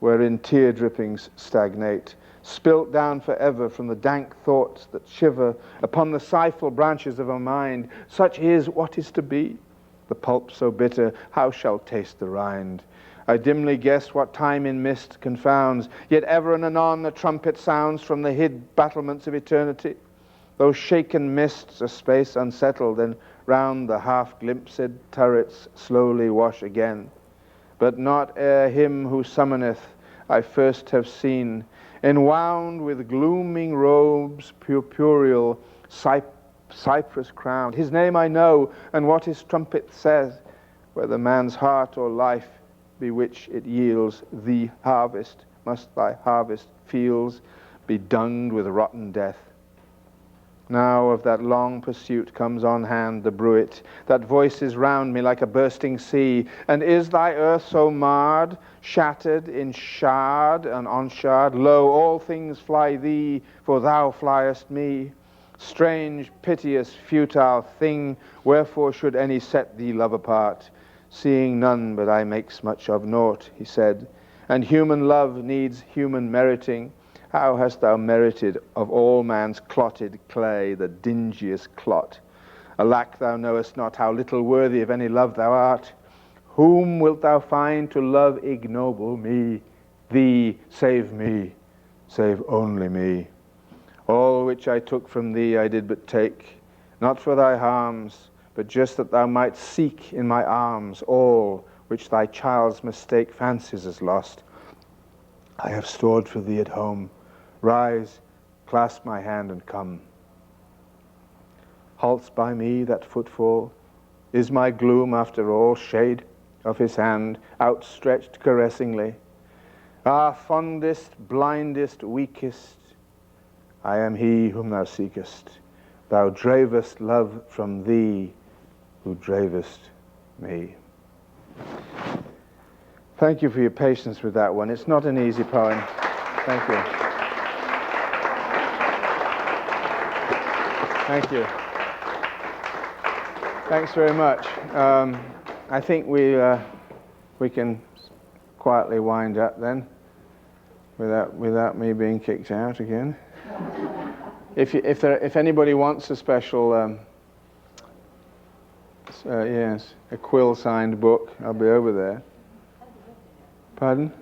Speaker 1: wherein tear drippings stagnate, spilt down forever from the dank thoughts that shiver upon the sighful branches of a mind. Such is what is to be. The pulp so bitter, how shall taste the rind? I dimly guess what time in mist confounds, yet ever and anon the trumpet sounds from the hid battlements of eternity. Those shaken mists a space unsettled, and round the half-glimpsed turrets slowly wash again. But not ere him who summoneth I first have seen, enwound with glooming robes purpureal, cypress crowned. His name I know, and what his trumpet says, whether man's heart or life be which it yields the harvest, must thy harvest fields be dunged with rotten death. Now of that long pursuit comes on hand the bruit, that voices round me like a bursting sea. And is thy earth so marred, shattered in shard and on shard? Lo, all things fly thee, for thou fliest me. Strange, piteous, futile thing, wherefore should any set thee love apart? Seeing none but I makes much of naught, he said, and human love needs human meriting. How hast thou merited of all man's clotted clay the dingiest clot? Alack, thou knowest not how little worthy of any love thou art. Whom wilt thou find to love ignoble me? Thee, save me, save only me. All which I took from thee I did but take, not for thy harms, but just that thou might seek in my arms all which thy child's mistake fancies as lost. I have stored for thee at home. Rise, clasp my hand and come. Halts by me that footfall? Is my gloom after all shade of his hand outstretched caressingly? Fondest, blindest, weakest, I am he whom thou seekest. Thou dravest love from thee who dravest me. Thank you for your patience with that one. It's not an easy poem. Thank you. Thank you. Thanks very much. I think we can quietly wind up then, without me being kicked out again. If anybody wants a special, yes, a quill signed book, I'll be over there. Pardon?